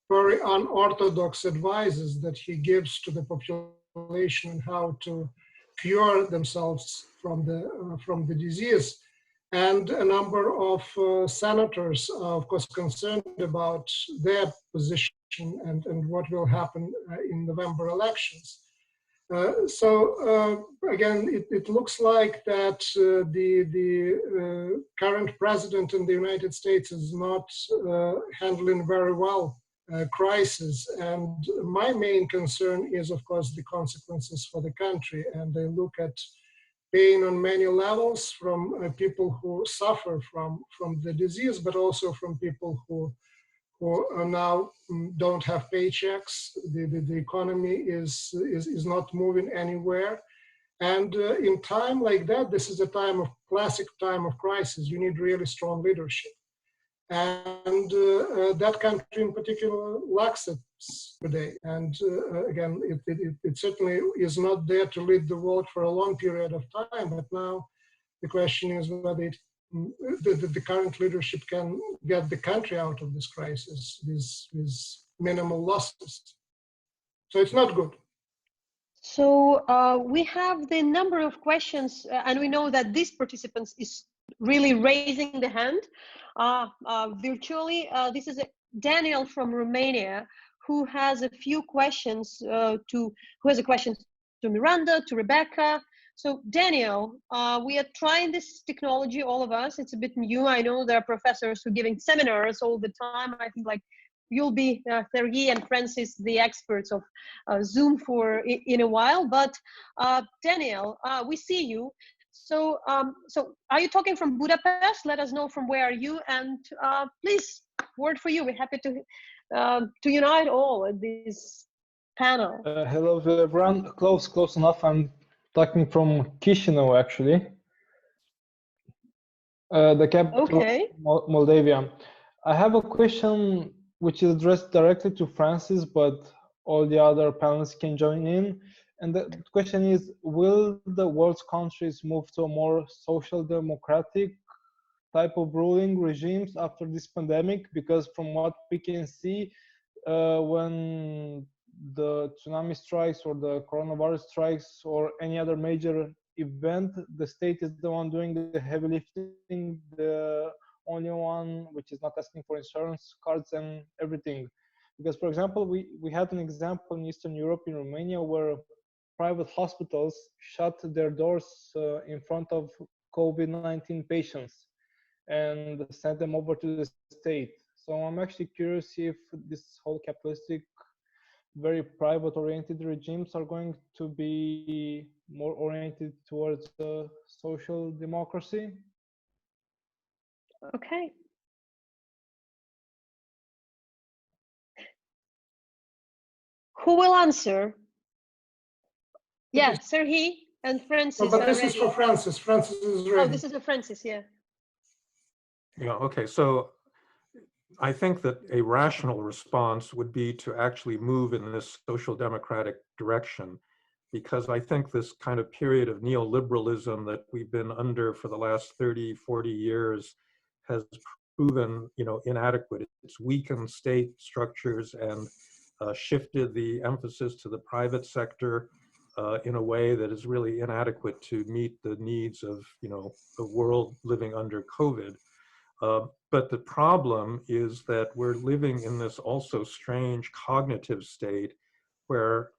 very unorthodox advices that he gives to the population on how to cure themselves from the disease. And a number of senators are, of course, concerned about their position and what will happen in November elections. Again, it looks like that the current president in the United States is not handling very well crisis. And my main concern is, of course, the consequences for the country. And I look at pain on many levels from people who suffer from the disease, but also from people who now don't have paychecks. The economy is not moving anywhere. And in time like that, this is a classic time of crisis. You need really strong leadership. And that country in particular lacks it today. And again, it certainly is not there to lead the world for a long period of time. But now the question is whether the current leadership can get the country out of this crisis with minimal losses. So it's not good. So we have the number of questions, and we know that these participants is really raising the hand virtually. This is Daniel from Romania, who has a few questions who has a question to Miranda, to Rebecca. So Daniel, we are trying this technology, all of us. It's a bit new. I know there are professors who are giving seminars all the time. I think like you'll be, Serhii and Francis, the experts of Zoom for in a while. But Daniel, we see you. So, so are you talking from Budapest? Let us know from where are you, and please, word for you. We're happy to unite all at this panel. Hello everyone. Close enough. I'm talking from Chisinau, actually, the capital of Moldavia. I have a question which is addressed directly to Francis, but all the other panelists can join in. And the question is, will the world's countries move to a more social democratic type of ruling regimes after this pandemic? Because from what we can see, when the tsunami strikes or the coronavirus strikes or any other major event, the state is the one doing the heavy lifting, the only one which is not asking for insurance cards and everything. Because, for example, we had an example in Eastern Europe, in Romania, where private hospitals shut their doors in front of COVID-19 patients and sent them over to the state. So I'm actually curious if this whole capitalistic, very private-oriented regimes are going to be more oriented towards social democracy. Okay. Who will answer? Yeah, Serhii and Francis. But this is for Francis. Francis is ready. Oh, this is for Francis, yeah. Yeah, okay, so I think that a rational response would be to actually move in this social democratic direction, because I think this kind of period of neoliberalism that we've been under for the last 30, 40 years has proven, inadequate. It's weakened state structures and shifted the emphasis to the private sector in a way that is really inadequate to meet the needs of, the world living under COVID. But the problem is that we're living in this also strange cognitive state where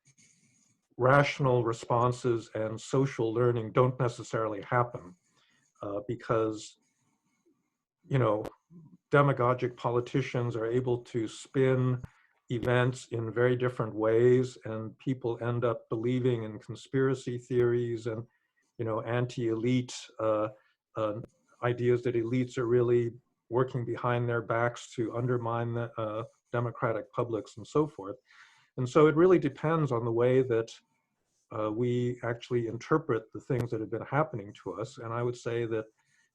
rational responses and social learning don't necessarily happen because, demagogic politicians are able to spin events in very different ways, and people end up believing in conspiracy theories and, anti-elite ideas that elites are really working behind their backs to undermine the democratic publics and so forth. And so it really depends on the way that we actually interpret the things that have been happening to us. And I would say that,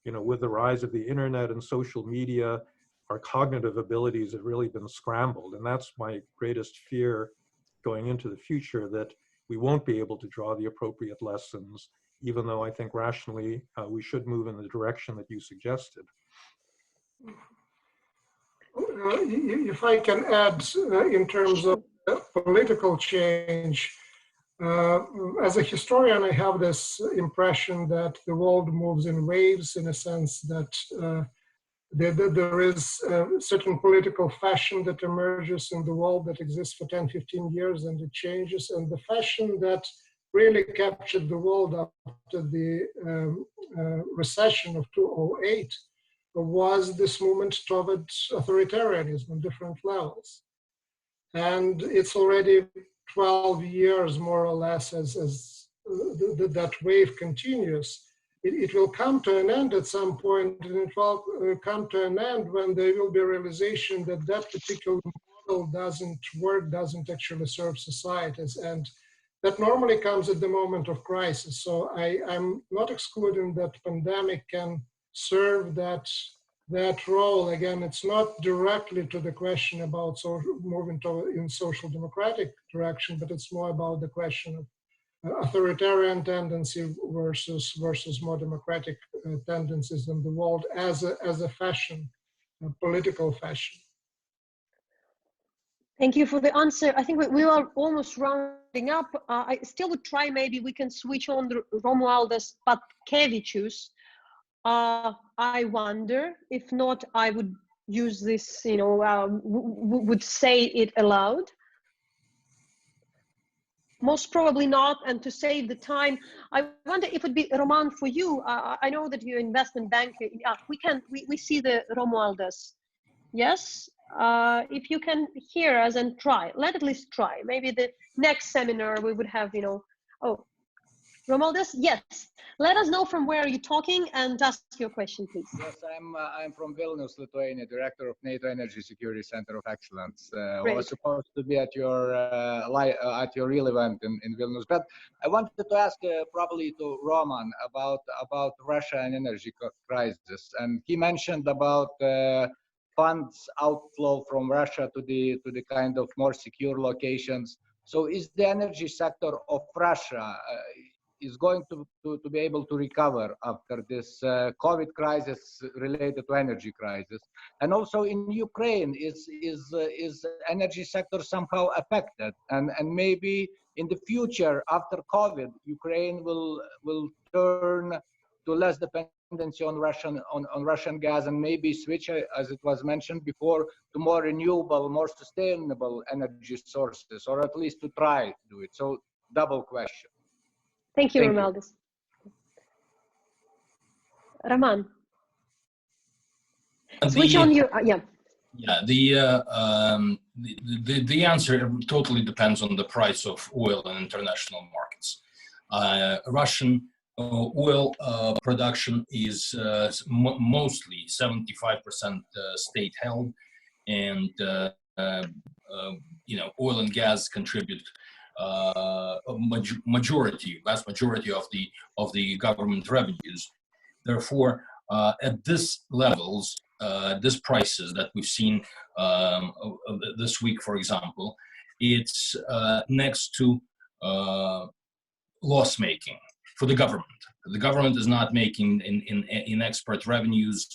with the rise of the internet and social media, our cognitive abilities have really been scrambled. And that's my greatest fear going into the future, that we won't be able to draw the appropriate lessons, even though I think rationally we should move in the direction that you suggested. If I can add, in terms of political change, as a historian, I have this impression that the world moves in waves, in a sense that there is a certain political fashion that emerges in the world that exists for 10, 15 years, and it changes. And the fashion that really captured the world after the recession of 2008 was this movement towards authoritarianism on different levels. And it's already 12 years, more or less, as that wave continues. It will come to an end at some point, and it will come to an end when there will be a realization that that particular model doesn't work, doesn't actually serve societies. And that normally comes at the moment of crisis. So I'm not excluding that pandemic can serve that role. Again, it's not directly to the question about moving in social democratic direction, but it's more about the question of authoritarian tendency versus more democratic tendencies in the world as a fashion, a political fashion. Thank you for the answer. I think we are almost rounding up. I still would try, maybe we can switch on the Romualdas Patkevicius. I wonder, if not, I would use this, would say it aloud. Most probably not, and to save the time, I wonder if it would be, Roman, for you. I know that you're investment banker. We see the Romualdas. Yes, if you can hear us and try, at least try. Maybe the next seminar we would have, oh, Romualdas, yes. Let us know from where you're talking and ask your question, please. Yes, I'm from Vilnius, Lithuania, director of NATO Energy Security Center of Excellence. I was supposed to be at your real event in Vilnius, but I wanted to ask probably to Roman about Russia and energy crisis, and he mentioned about funds outflow from Russia to the kind of more secure locations. So, is the energy sector of Russia is going to be able to recover after this COVID crisis related to energy crisis? And also in Ukraine, is energy sector somehow affected? And maybe in the future after COVID, Ukraine will turn to less dependency on Russian gas, and maybe switch, as it was mentioned before, to more renewable, more sustainable energy sources, or at least to try to do it. So double question. Thank you, Romualdas. Roman, switch on your, yeah. Yeah, the answer totally depends on the price of oil in international markets. Russian oil production is mostly 75% state held, and oil and gas contribute vast majority of the government revenues. Therefore, at this levels, this prices that we've seen this week, for example, it's next to loss making for the government. The government is not making in export revenues.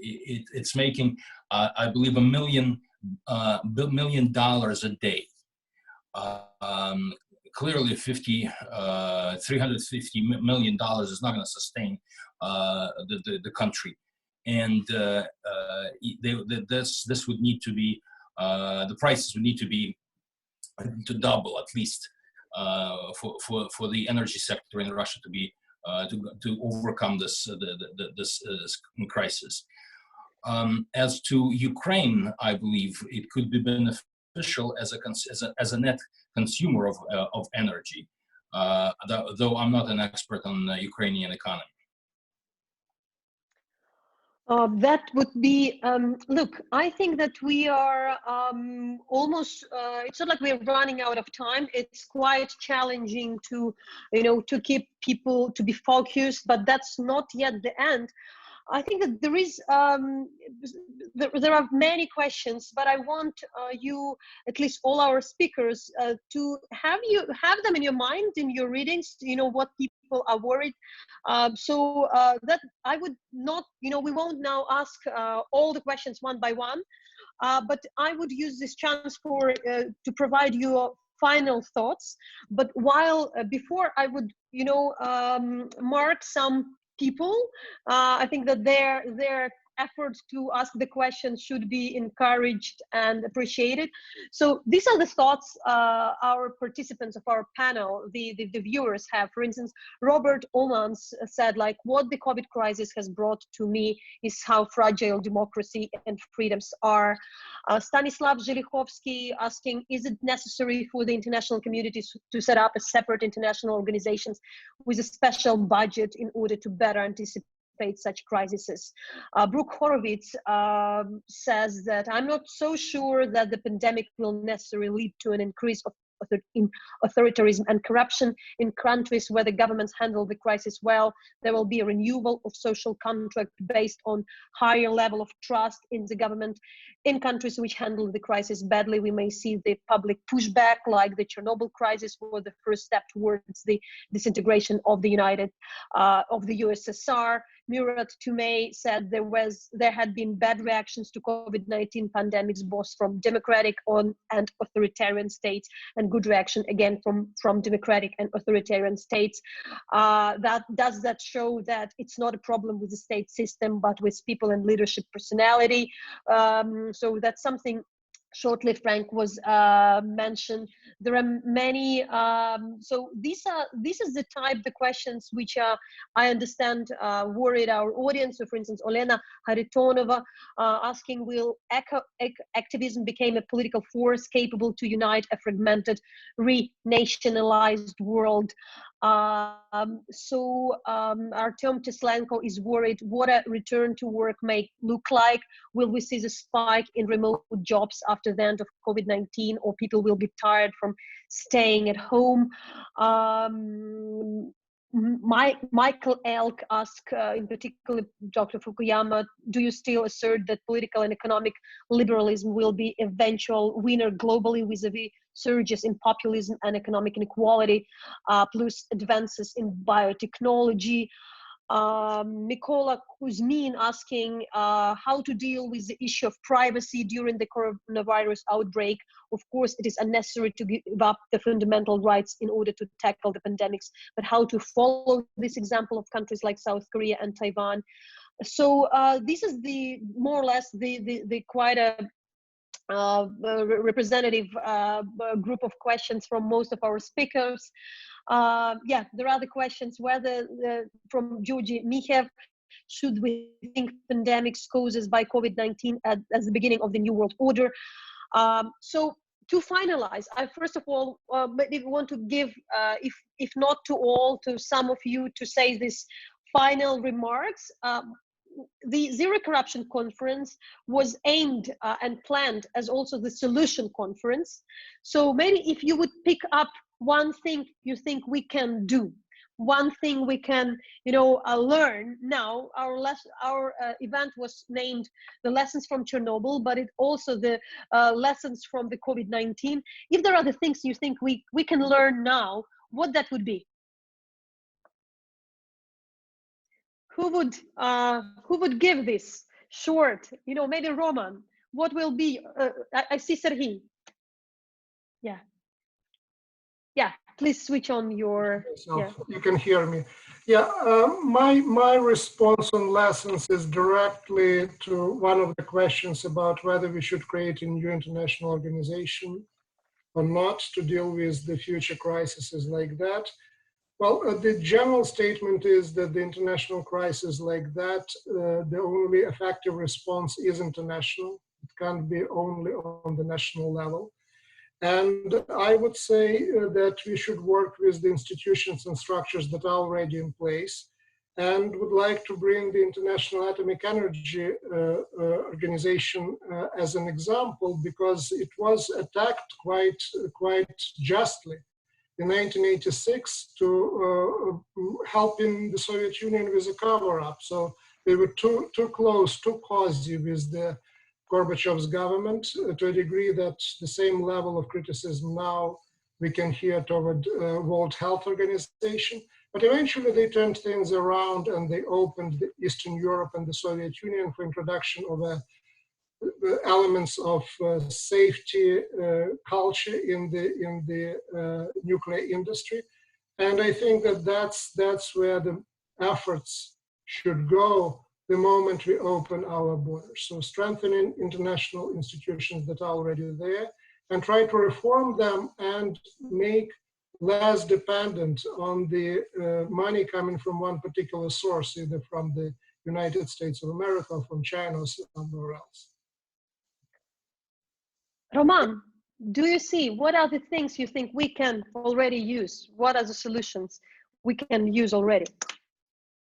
It's making, I believe, $1 million a day. Clearly, $350 million is not going to sustain the country, and this would need to be the prices would need to be to double at least for the energy sector in Russia to be to overcome this crisis. As to Ukraine, I believe it could be beneficial as a net consumer of energy, though I'm not an expert on the Ukrainian economy. That would be, look, I think that we are almost, it's not like we're running out of time. It's quite challenging to, to keep people to be focused, but that's not yet the end. I think that there is, there are many questions, but I want you, at least all our speakers, to have them in your mind, in your readings, what people are worried. So that I would not, we won't now ask all the questions one by one, but I would use this chance to provide you final thoughts. But before I would, mark some people, I think that their efforts to ask the questions should be encouraged and appreciated. So these are the thoughts our participants of our panel, the viewers have. For instance, Robert Olmans said, like, what the COVID crisis has brought to me is how fragile democracy and freedoms are. Stanislav Zhelichovsky asking, is it necessary for the international community to set up a separate international organizations with a special budget in order to better anticipate such crises? Brooke Horowitz says that I'm not so sure that the pandemic will necessarily lead to an increase of authoritarianism and corruption in countries where the governments handle the crisis well. There will be a renewal of social contract based on higher level of trust in the government. In countries which handle the crisis badly, we may see the public pushback, like the Chernobyl crisis, or the first step towards the disintegration of the USSR. Murat Toumey said there had been bad reactions to COVID-19 pandemics, both from democratic and authoritarian states, and good reaction again from democratic and authoritarian states. Does that show that it's not a problem with the state system, but with people and leadership personality? So that's something shortly Frank was mentioned. There are many, so this is the questions which I understand worried our audience. So for instance, Olena Haritonova asking, will activism become a political force capable to unite a fragmented, renationalized world? Artem Teslenko is worried what a return to work may look like. Will we see the spike in remote jobs after the end of COVID-19, or people will be tired from staying at home? Michael Elk asked, in particular, Dr. Fukuyama, do you still assert that political and economic liberalism will be eventual winner globally vis-a-vis surges in populism and economic inequality, plus advances in biotechnology? Mikola Kuzmin asking how to deal with the issue of privacy during the coronavirus outbreak. Of course, it is unnecessary to give up the fundamental rights in order to tackle the pandemics, but how to follow this example of countries like South Korea and Taiwan? So this is the more or less the quite a representative group of questions from most of our speakers. Yeah, there are the questions whether from Georgi Mihev, should we think pandemics causes by COVID-19 as the beginning of the new world order? So to finalize, I first of all maybe want to give, if not to all, to some of you to say this final remarks. The Zero Corruption Conference was aimed and planned as also the solution conference. So maybe if you would pick up one thing you think we can do, one thing we can, learn now? Our event was named the lessons from Chernobyl, but it also the lessons from the COVID-19. If there are the things you think we can learn now, what that would be? Who would give this short, maybe Roman? What will be? I see Serhii. Yeah, please switch on your. You can hear me. Yeah, my response on lessons is directly to one of the questions about whether we should create a new international organization or not to deal with the future crises like that. Well, the general statement is that the international crisis like that, the only effective response is international. It can't be only on the national level. And I would say that we should work with the institutions and structures that are already in place, and would like to bring the International Atomic Energy Organization as an example, because it was attacked quite justly in 1986 to helping the Soviet Union with a cover-up. So they were too close, too cozy with the Gorbachev's government to a degree that the same level of criticism now we can hear toward World Health Organization. But eventually they turned things around and they opened the Eastern Europe and the Soviet Union for introduction of elements of safety culture in the nuclear industry. And I think that that's where the efforts should go the moment we open our borders. So strengthening international institutions that are already there and try to reform them and make less dependent on the money coming from one particular source, either from the United States of America or from China or somewhere else. Roman, do you see, what are the things you think we can already use? What are the solutions we can use already?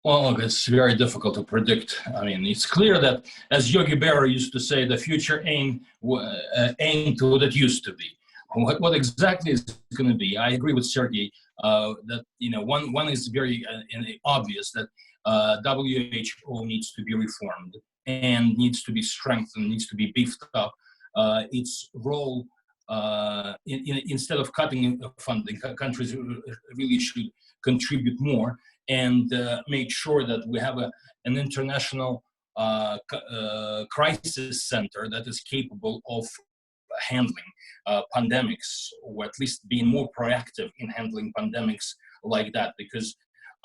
Well, it's very difficult to predict. I mean, it's clear that, as Yogi Berra used to say, the future ain't to what it used to be. What exactly is going to be? I agree with Serhii that one is very obvious, that WHO needs to be reformed and needs to be strengthened, needs to be beefed up. Its role, instead of cutting funding, countries really should contribute more and make sure that we have an international crisis center that is capable of handling pandemics, or at least being more proactive in handling pandemics like that, because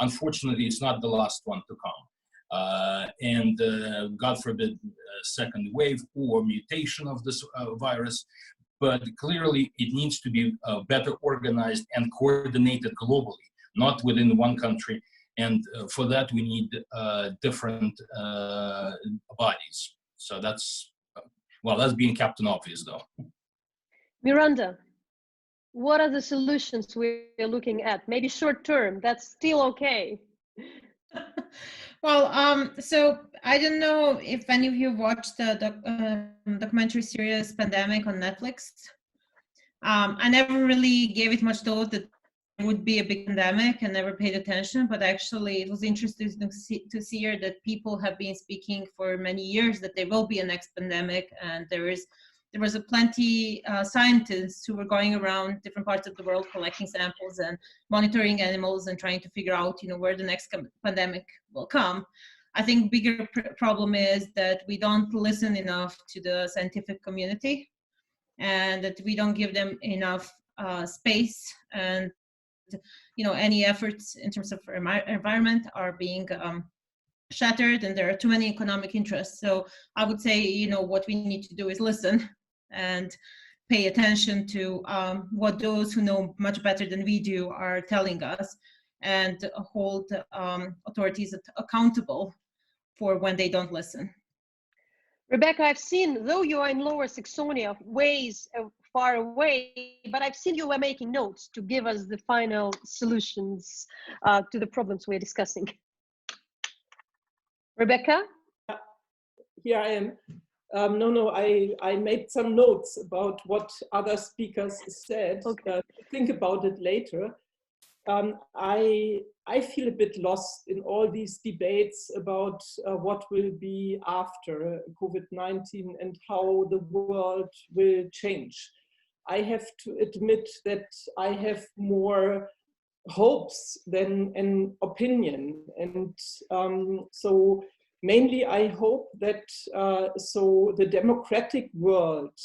unfortunately it's not the last one to come. And God forbid, second wave or mutation of this virus, but clearly it needs to be better organized and coordinated globally, not within one country. And for that, we need different bodies. So that's being Captain Obvious, though. Miranda, what are the solutions we're looking at? Maybe short term, that's still okay. Well, so I don't know if any of you watched the documentary series Pandemic on Netflix. I never really gave it much thought that it would be a big pandemic and never paid attention, but actually it was interesting to see here that people have been speaking for many years that there will be a next pandemic, and there was plenty scientists who were going around different parts of the world collecting samples and monitoring animals and trying to figure out, where the next pandemic will come. I think bigger problem is that we don't listen enough to the scientific community, and that we don't give them enough space, and any efforts in terms of environment are being shattered, and there are too many economic interests. So I would say, what we need to do is listen and pay attention to what those who know much better than we do are telling us, and hold authorities accountable for when they don't listen. Rebecca, I've seen, though you are in Lower Saxony, ways far away, but I've seen you were making notes to give us the final solutions to the problems we're discussing. Rebecca? Here I am. I made some notes about what other speakers said. Okay. Think about it later. I feel a bit lost in all these debates about what will be after COVID-19 and how the world will change. I have to admit that I have more hopes than an opinion, and so mainly I hope that so the democratic world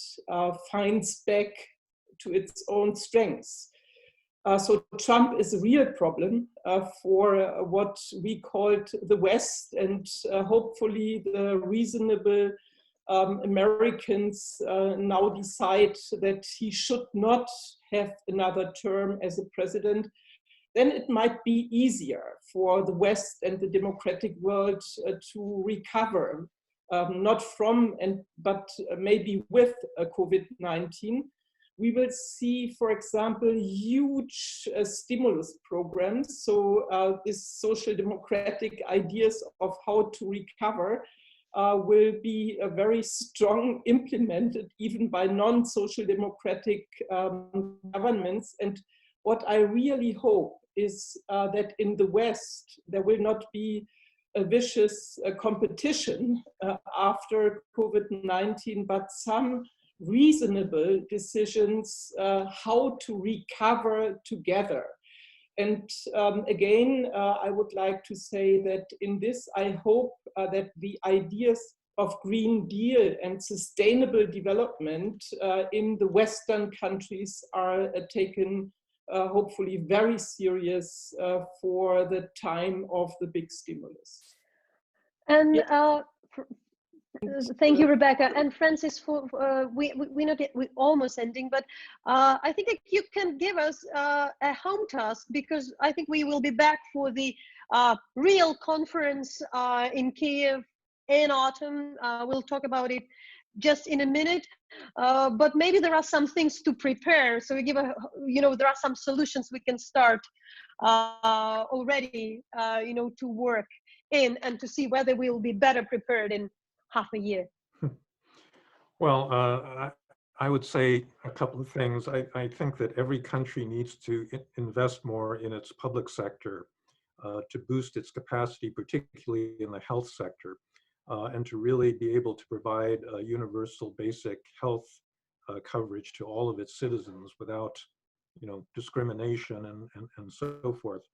finds back to its own strengths. So Trump is a real problem for what we called the West, and hopefully the reasonable Americans now decide that he should not have another term as a president. Then it might be easier for the West and the democratic world to recover, not from but maybe with COVID-19. We will see, for example, huge stimulus programs. So these social democratic ideas of how to recover will be very strong implemented even by non-social democratic governments. And what I really hope is that in the West, there will not be a vicious competition after COVID-19, but some reasonable decisions how to recover together. And again, I would like to say that in this, I hope that the ideas of Green Deal and sustainable development in the Western countries are taken hopefully very serious for the time of the big stimulus. And yeah. Thank you, Rebecca. And Francis, we're almost ending, but I think that you can give us a home task, because I think we will be back for the real conference in Kiev in autumn. We'll talk about it just in a minute, but maybe there are some things to prepare. So we give there are some solutions we can start already, to work in and to see whether we will be better prepared in half a year. Well, I would say a couple of things. I think that every country needs to invest more in its public sector to boost its capacity, particularly in the health sector, and to really be able to provide universal basic health coverage to all of its citizens without, discrimination and so forth.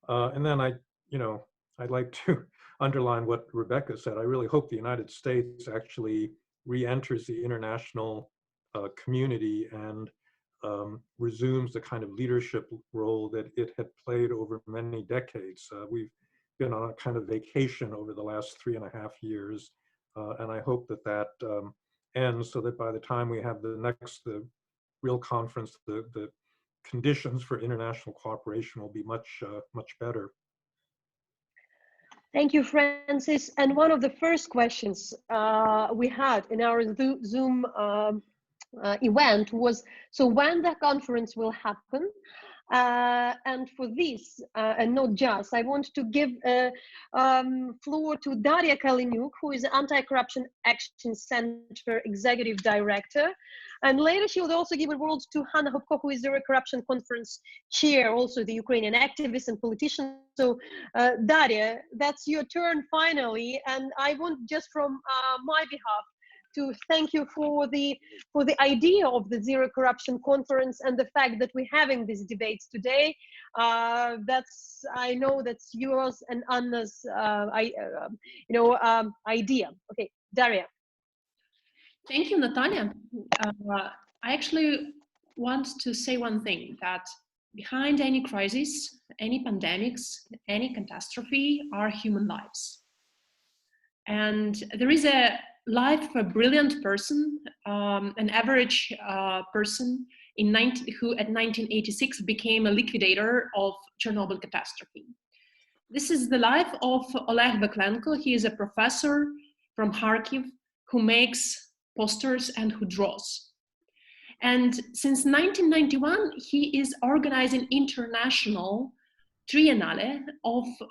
And then I'd like to underline what Rebecca said. I really hope the United States actually re-enters the international community and resumes the kind of leadership role that it had played over many decades. We've been on a kind of vacation over the last 3.5 years, and I hope that ends so that by the time we have the real conference, the conditions for international cooperation will be much better. Thank you, Francis. And one of the first questions we had in our Zoom event was, so when the conference will happen? And for this, and not just, I want to give floor to Daria Kalinyuk, who is the Anti-Corruption Action Center Executive Director. And later she will also give a word to Hanna Hopko, who is the Corruption Conference Chair, also the Ukrainian activist and politician. So Daria, that's your turn finally. And I want just from my behalf to thank you for the idea of the Zero Corruption Conference and the fact that we're having these debates today. I know that's yours and Anna's idea. Okay, Daria. Thank you, Natalia. I actually want to say one thing, that behind any crisis, any pandemics, any catastrophe are human lives. And there is a life of a brilliant person, an average person who at 1986 became a liquidator of Chernobyl catastrophe. This is the life of Oleg Vaklenko. He is a professor from Kharkiv who makes posters and who draws. And since 1991, he is organizing international triennale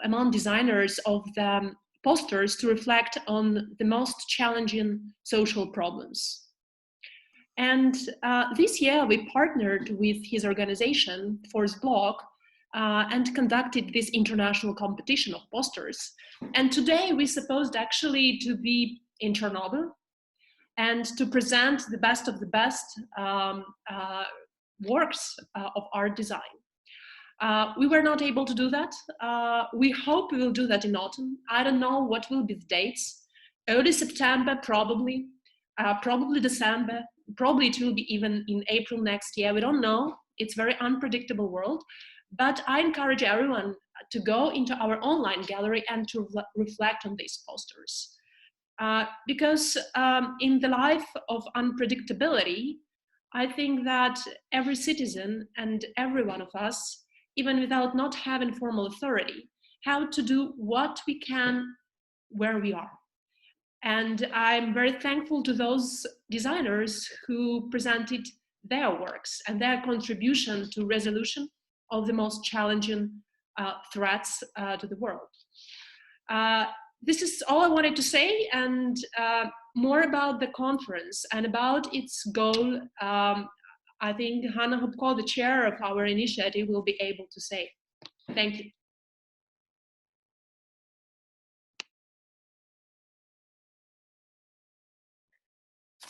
among designers of the posters to reflect on the most challenging social problems. And this year we partnered with his organization, Force Block, and conducted this international competition of posters. And today we supposed actually to be in Chernobyl and to present the best of the best works of art design. We were not able to do that. We hope we will do that in autumn. I don't know what will be the dates. Early September, probably. Probably December. Probably it will be even in April next year. We don't know. It's a very unpredictable world. But I encourage everyone to go into our online gallery and to reflect on these posters. Because in the life of unpredictability, I think that every citizen and every one of us, even without not having formal authority, how to do what we can where we are. And I'm very thankful to those designers who presented their works and their contribution to resolution of the most challenging threats to the world. This is all I wanted to say, and more about the conference and about its goal, I think Hanna Hopko, the chair of our initiative, will be able to say. Thank you.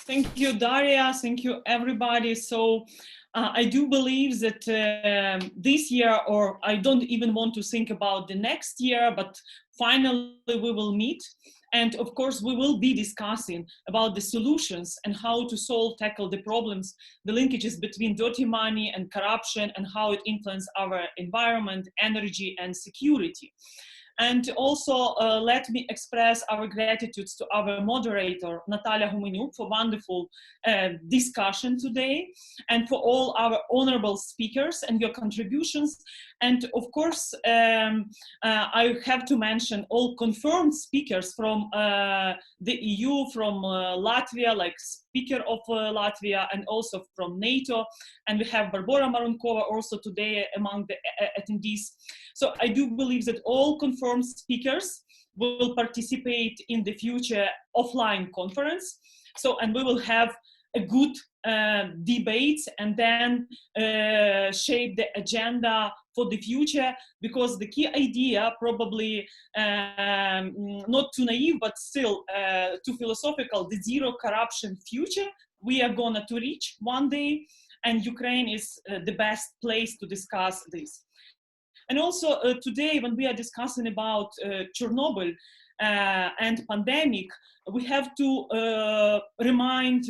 Thank you, Daria. Thank you, everybody. So I do believe that this year, or I don't even want to think about the next year, but finally we will meet. And of course, we will be discussing about the solutions and how to tackle the problems, the linkages between dirty money and corruption and how it influences our environment, energy, and security. And also, let me express our gratitude to our moderator, Natalia Humaniuk, for wonderful discussion today, and for all our honorable speakers and your contributions. And of course, I have to mention all confirmed speakers from the EU, from Latvia, like Speaker of Latvia, and also from NATO. And we have Barbora Marunkova also today among the attendees. So I do believe that all confirmed speakers will participate in the future offline conference. So, and we will have a good debate and then shape the agenda for the future, because the key idea, probably not too naive, but still too philosophical, the zero corruption future we are gonna to reach one day, and Ukraine is the best place to discuss this. And also today, when we are discussing about Chernobyl and pandemic, we have to remind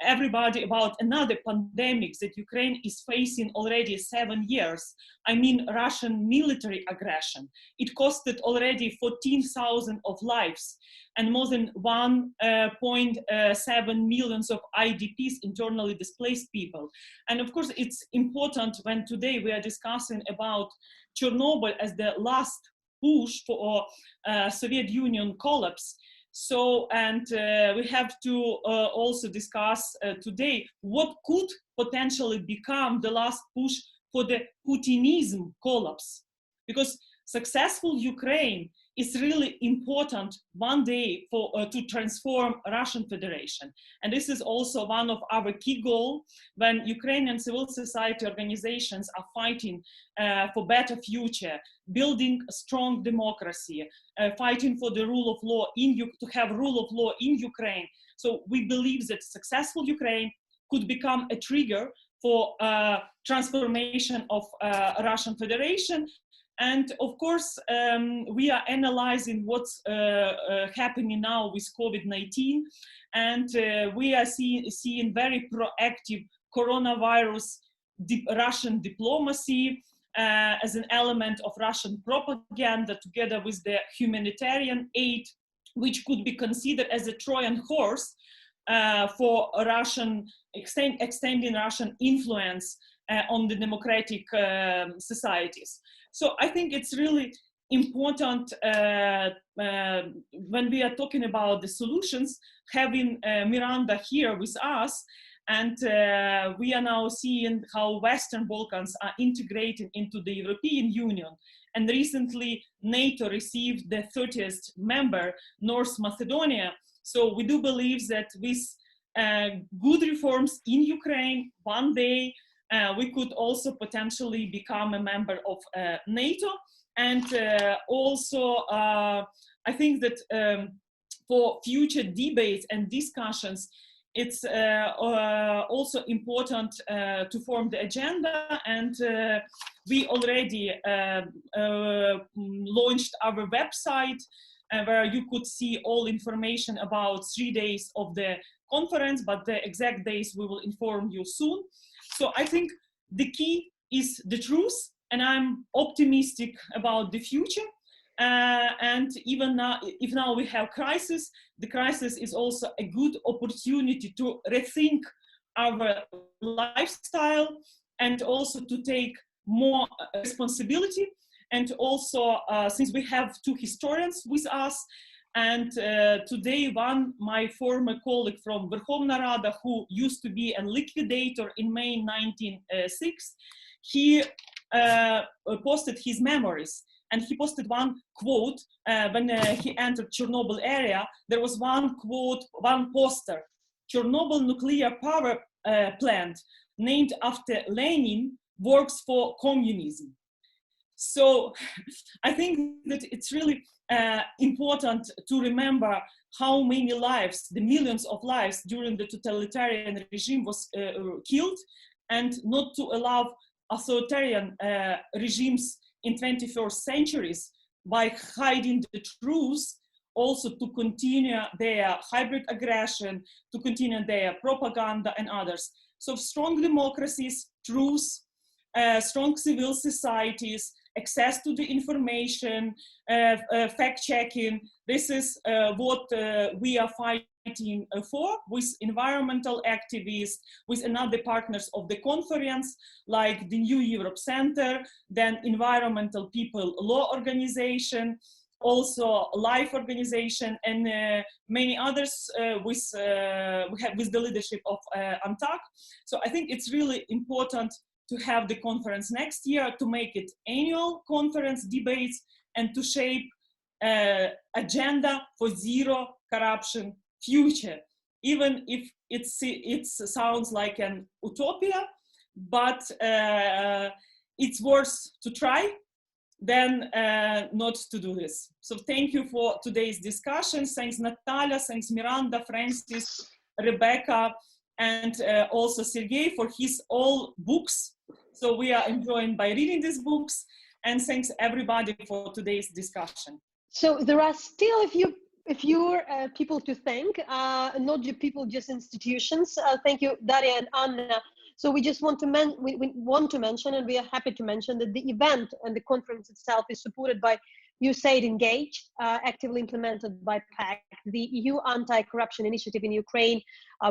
everybody about another pandemic that Ukraine is facing already 7 years. I mean, Russian military aggression. It costed already 14,000 of lives and more than 1.7 million of IDPs, internally displaced people. And of course, it's important when today we are discussing about Chernobyl as the last push for Soviet Union collapse. So, and we have to also discuss today what could potentially become the last push for the Putinism collapse. Because successful Ukraine is really important one day for to transform Russian Federation. And this is also one of our key goals when Ukrainian civil society organizations are fighting for better future, building a strong democracy, fighting for the rule of law to have rule of law in Ukraine. So we believe that successful Ukraine could become a trigger for transformation of Russian Federation. And of course, we are analyzing what's happening now with COVID-19, and we are seeing very proactive coronavirus Russian diplomacy as an element of Russian propaganda, together with the humanitarian aid, which could be considered as a Trojan horse for Russian extending Russian influence on the democratic societies. So I think it's really important when we are talking about the solutions, having Miranda here with us. And we are now seeing how Western Balkans are integrating into the European Union. And recently, NATO received the 30th member, North Macedonia. So we do believe that with good reforms in Ukraine, one day we could also potentially become a member of NATO. And also, I think that for future debates and discussions, it's also important to form the agenda, and we already launched our website where you could see all information about 3 days of the conference, but the exact days we will inform you soon. So I think the key is the truth, and I'm optimistic about the future. And even now, if now we have crisis, the crisis is also a good opportunity to rethink our lifestyle and also to take more responsibility. And also, since we have two historians with us, and today my former colleague from Verkhovna Rada, who used to be a liquidator in May 1906, he posted his memories. And he posted one quote when he entered Chernobyl area. There was one quote, one poster: "Chernobyl nuclear power plant, named after Lenin, works for communism." So I think that it's really important to remember how many lives, the millions of lives during the totalitarian regime was killed, and not to allow authoritarian regimes in 21st centuries by hiding the truth, also to continue their hybrid aggression, to continue their propaganda and others. So strong democracies, truth, strong civil societies, access to the information, fact-checking. This is what we are fighting for with environmental activists, with another partners of the conference, like the New Europe Center, then Environmental People Law Organization, also Life Organization, and many others with the leadership of ANTAC. So I think it's really important to have the conference next year, to make it annual conference debates, and to shape agenda for zero corruption future, even if it sounds like an utopia, but it's worth to try than not to do this. So thank you for today's discussion. Thanks Natalia, thanks Miranda, Francis, Rebecca, and also Serhii for his all books. So we are enjoying by reading these books, and thanks everybody for today's discussion. So there are still a few people to thank, not just people, just institutions. Thank you, Daria and Anna. So we just want to mention, and we are happy to mention, that the event and the conference itself is supported by USAID Engage, actively implemented by PAC, the EU Anti-Corruption Initiative in Ukraine,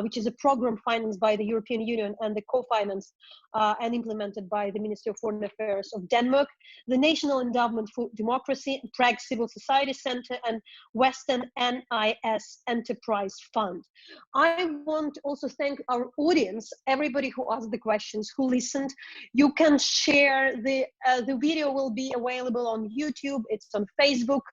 which is a program financed by the European Union and the co-financed and implemented by the Ministry of Foreign Affairs of Denmark, the National Endowment for Democracy, Prague Civil Society Center, and Western NIS Enterprise Fund. I want to also thank our audience, everybody who asked the questions, who listened. You can share the video will be available on YouTube, it's on Facebook.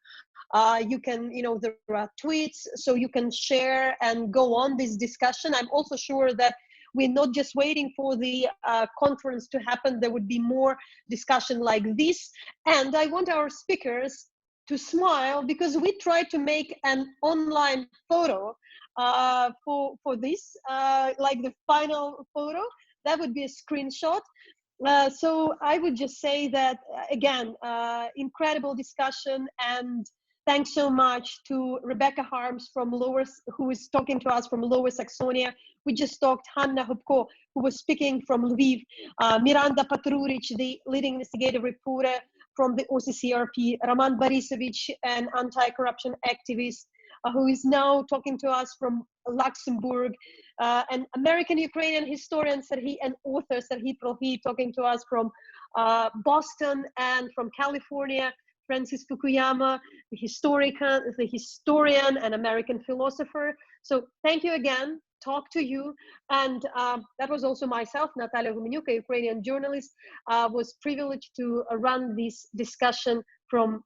You can, there are tweets, so you can share and go on this discussion. I'm also sure that we're not just waiting for the conference to happen. There would be more discussion like this. And I want our speakers to smile, because we tried to make an online photo for this, like the final photo. That would be a screenshot. So I would just say that, again, incredible discussion, and thanks so much to Rebecca Harms from who is talking to us from Lower Saxonia. We just talked Hanna Hubko, who was speaking from Lviv, Miranda Patrucic, the leading investigative reporter from the OCCRP, Roman Borisovich, an anti-corruption activist, who is now talking to us from Luxembourg, an American-Ukrainian historian, Serhii, and author Serhii Plokhii, talking to us from Boston, and from California, Francis Fukuyama, the historian and American philosopher. So thank you again, talk to you. And that was also myself, Natalia Gumenyuk, a Ukrainian journalist, was privileged to run this discussion from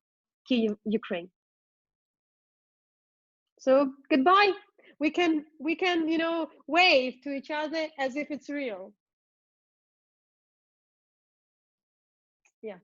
Kyiv, Ukraine. So goodbye. We can wave to each other as if it's real. Yeah.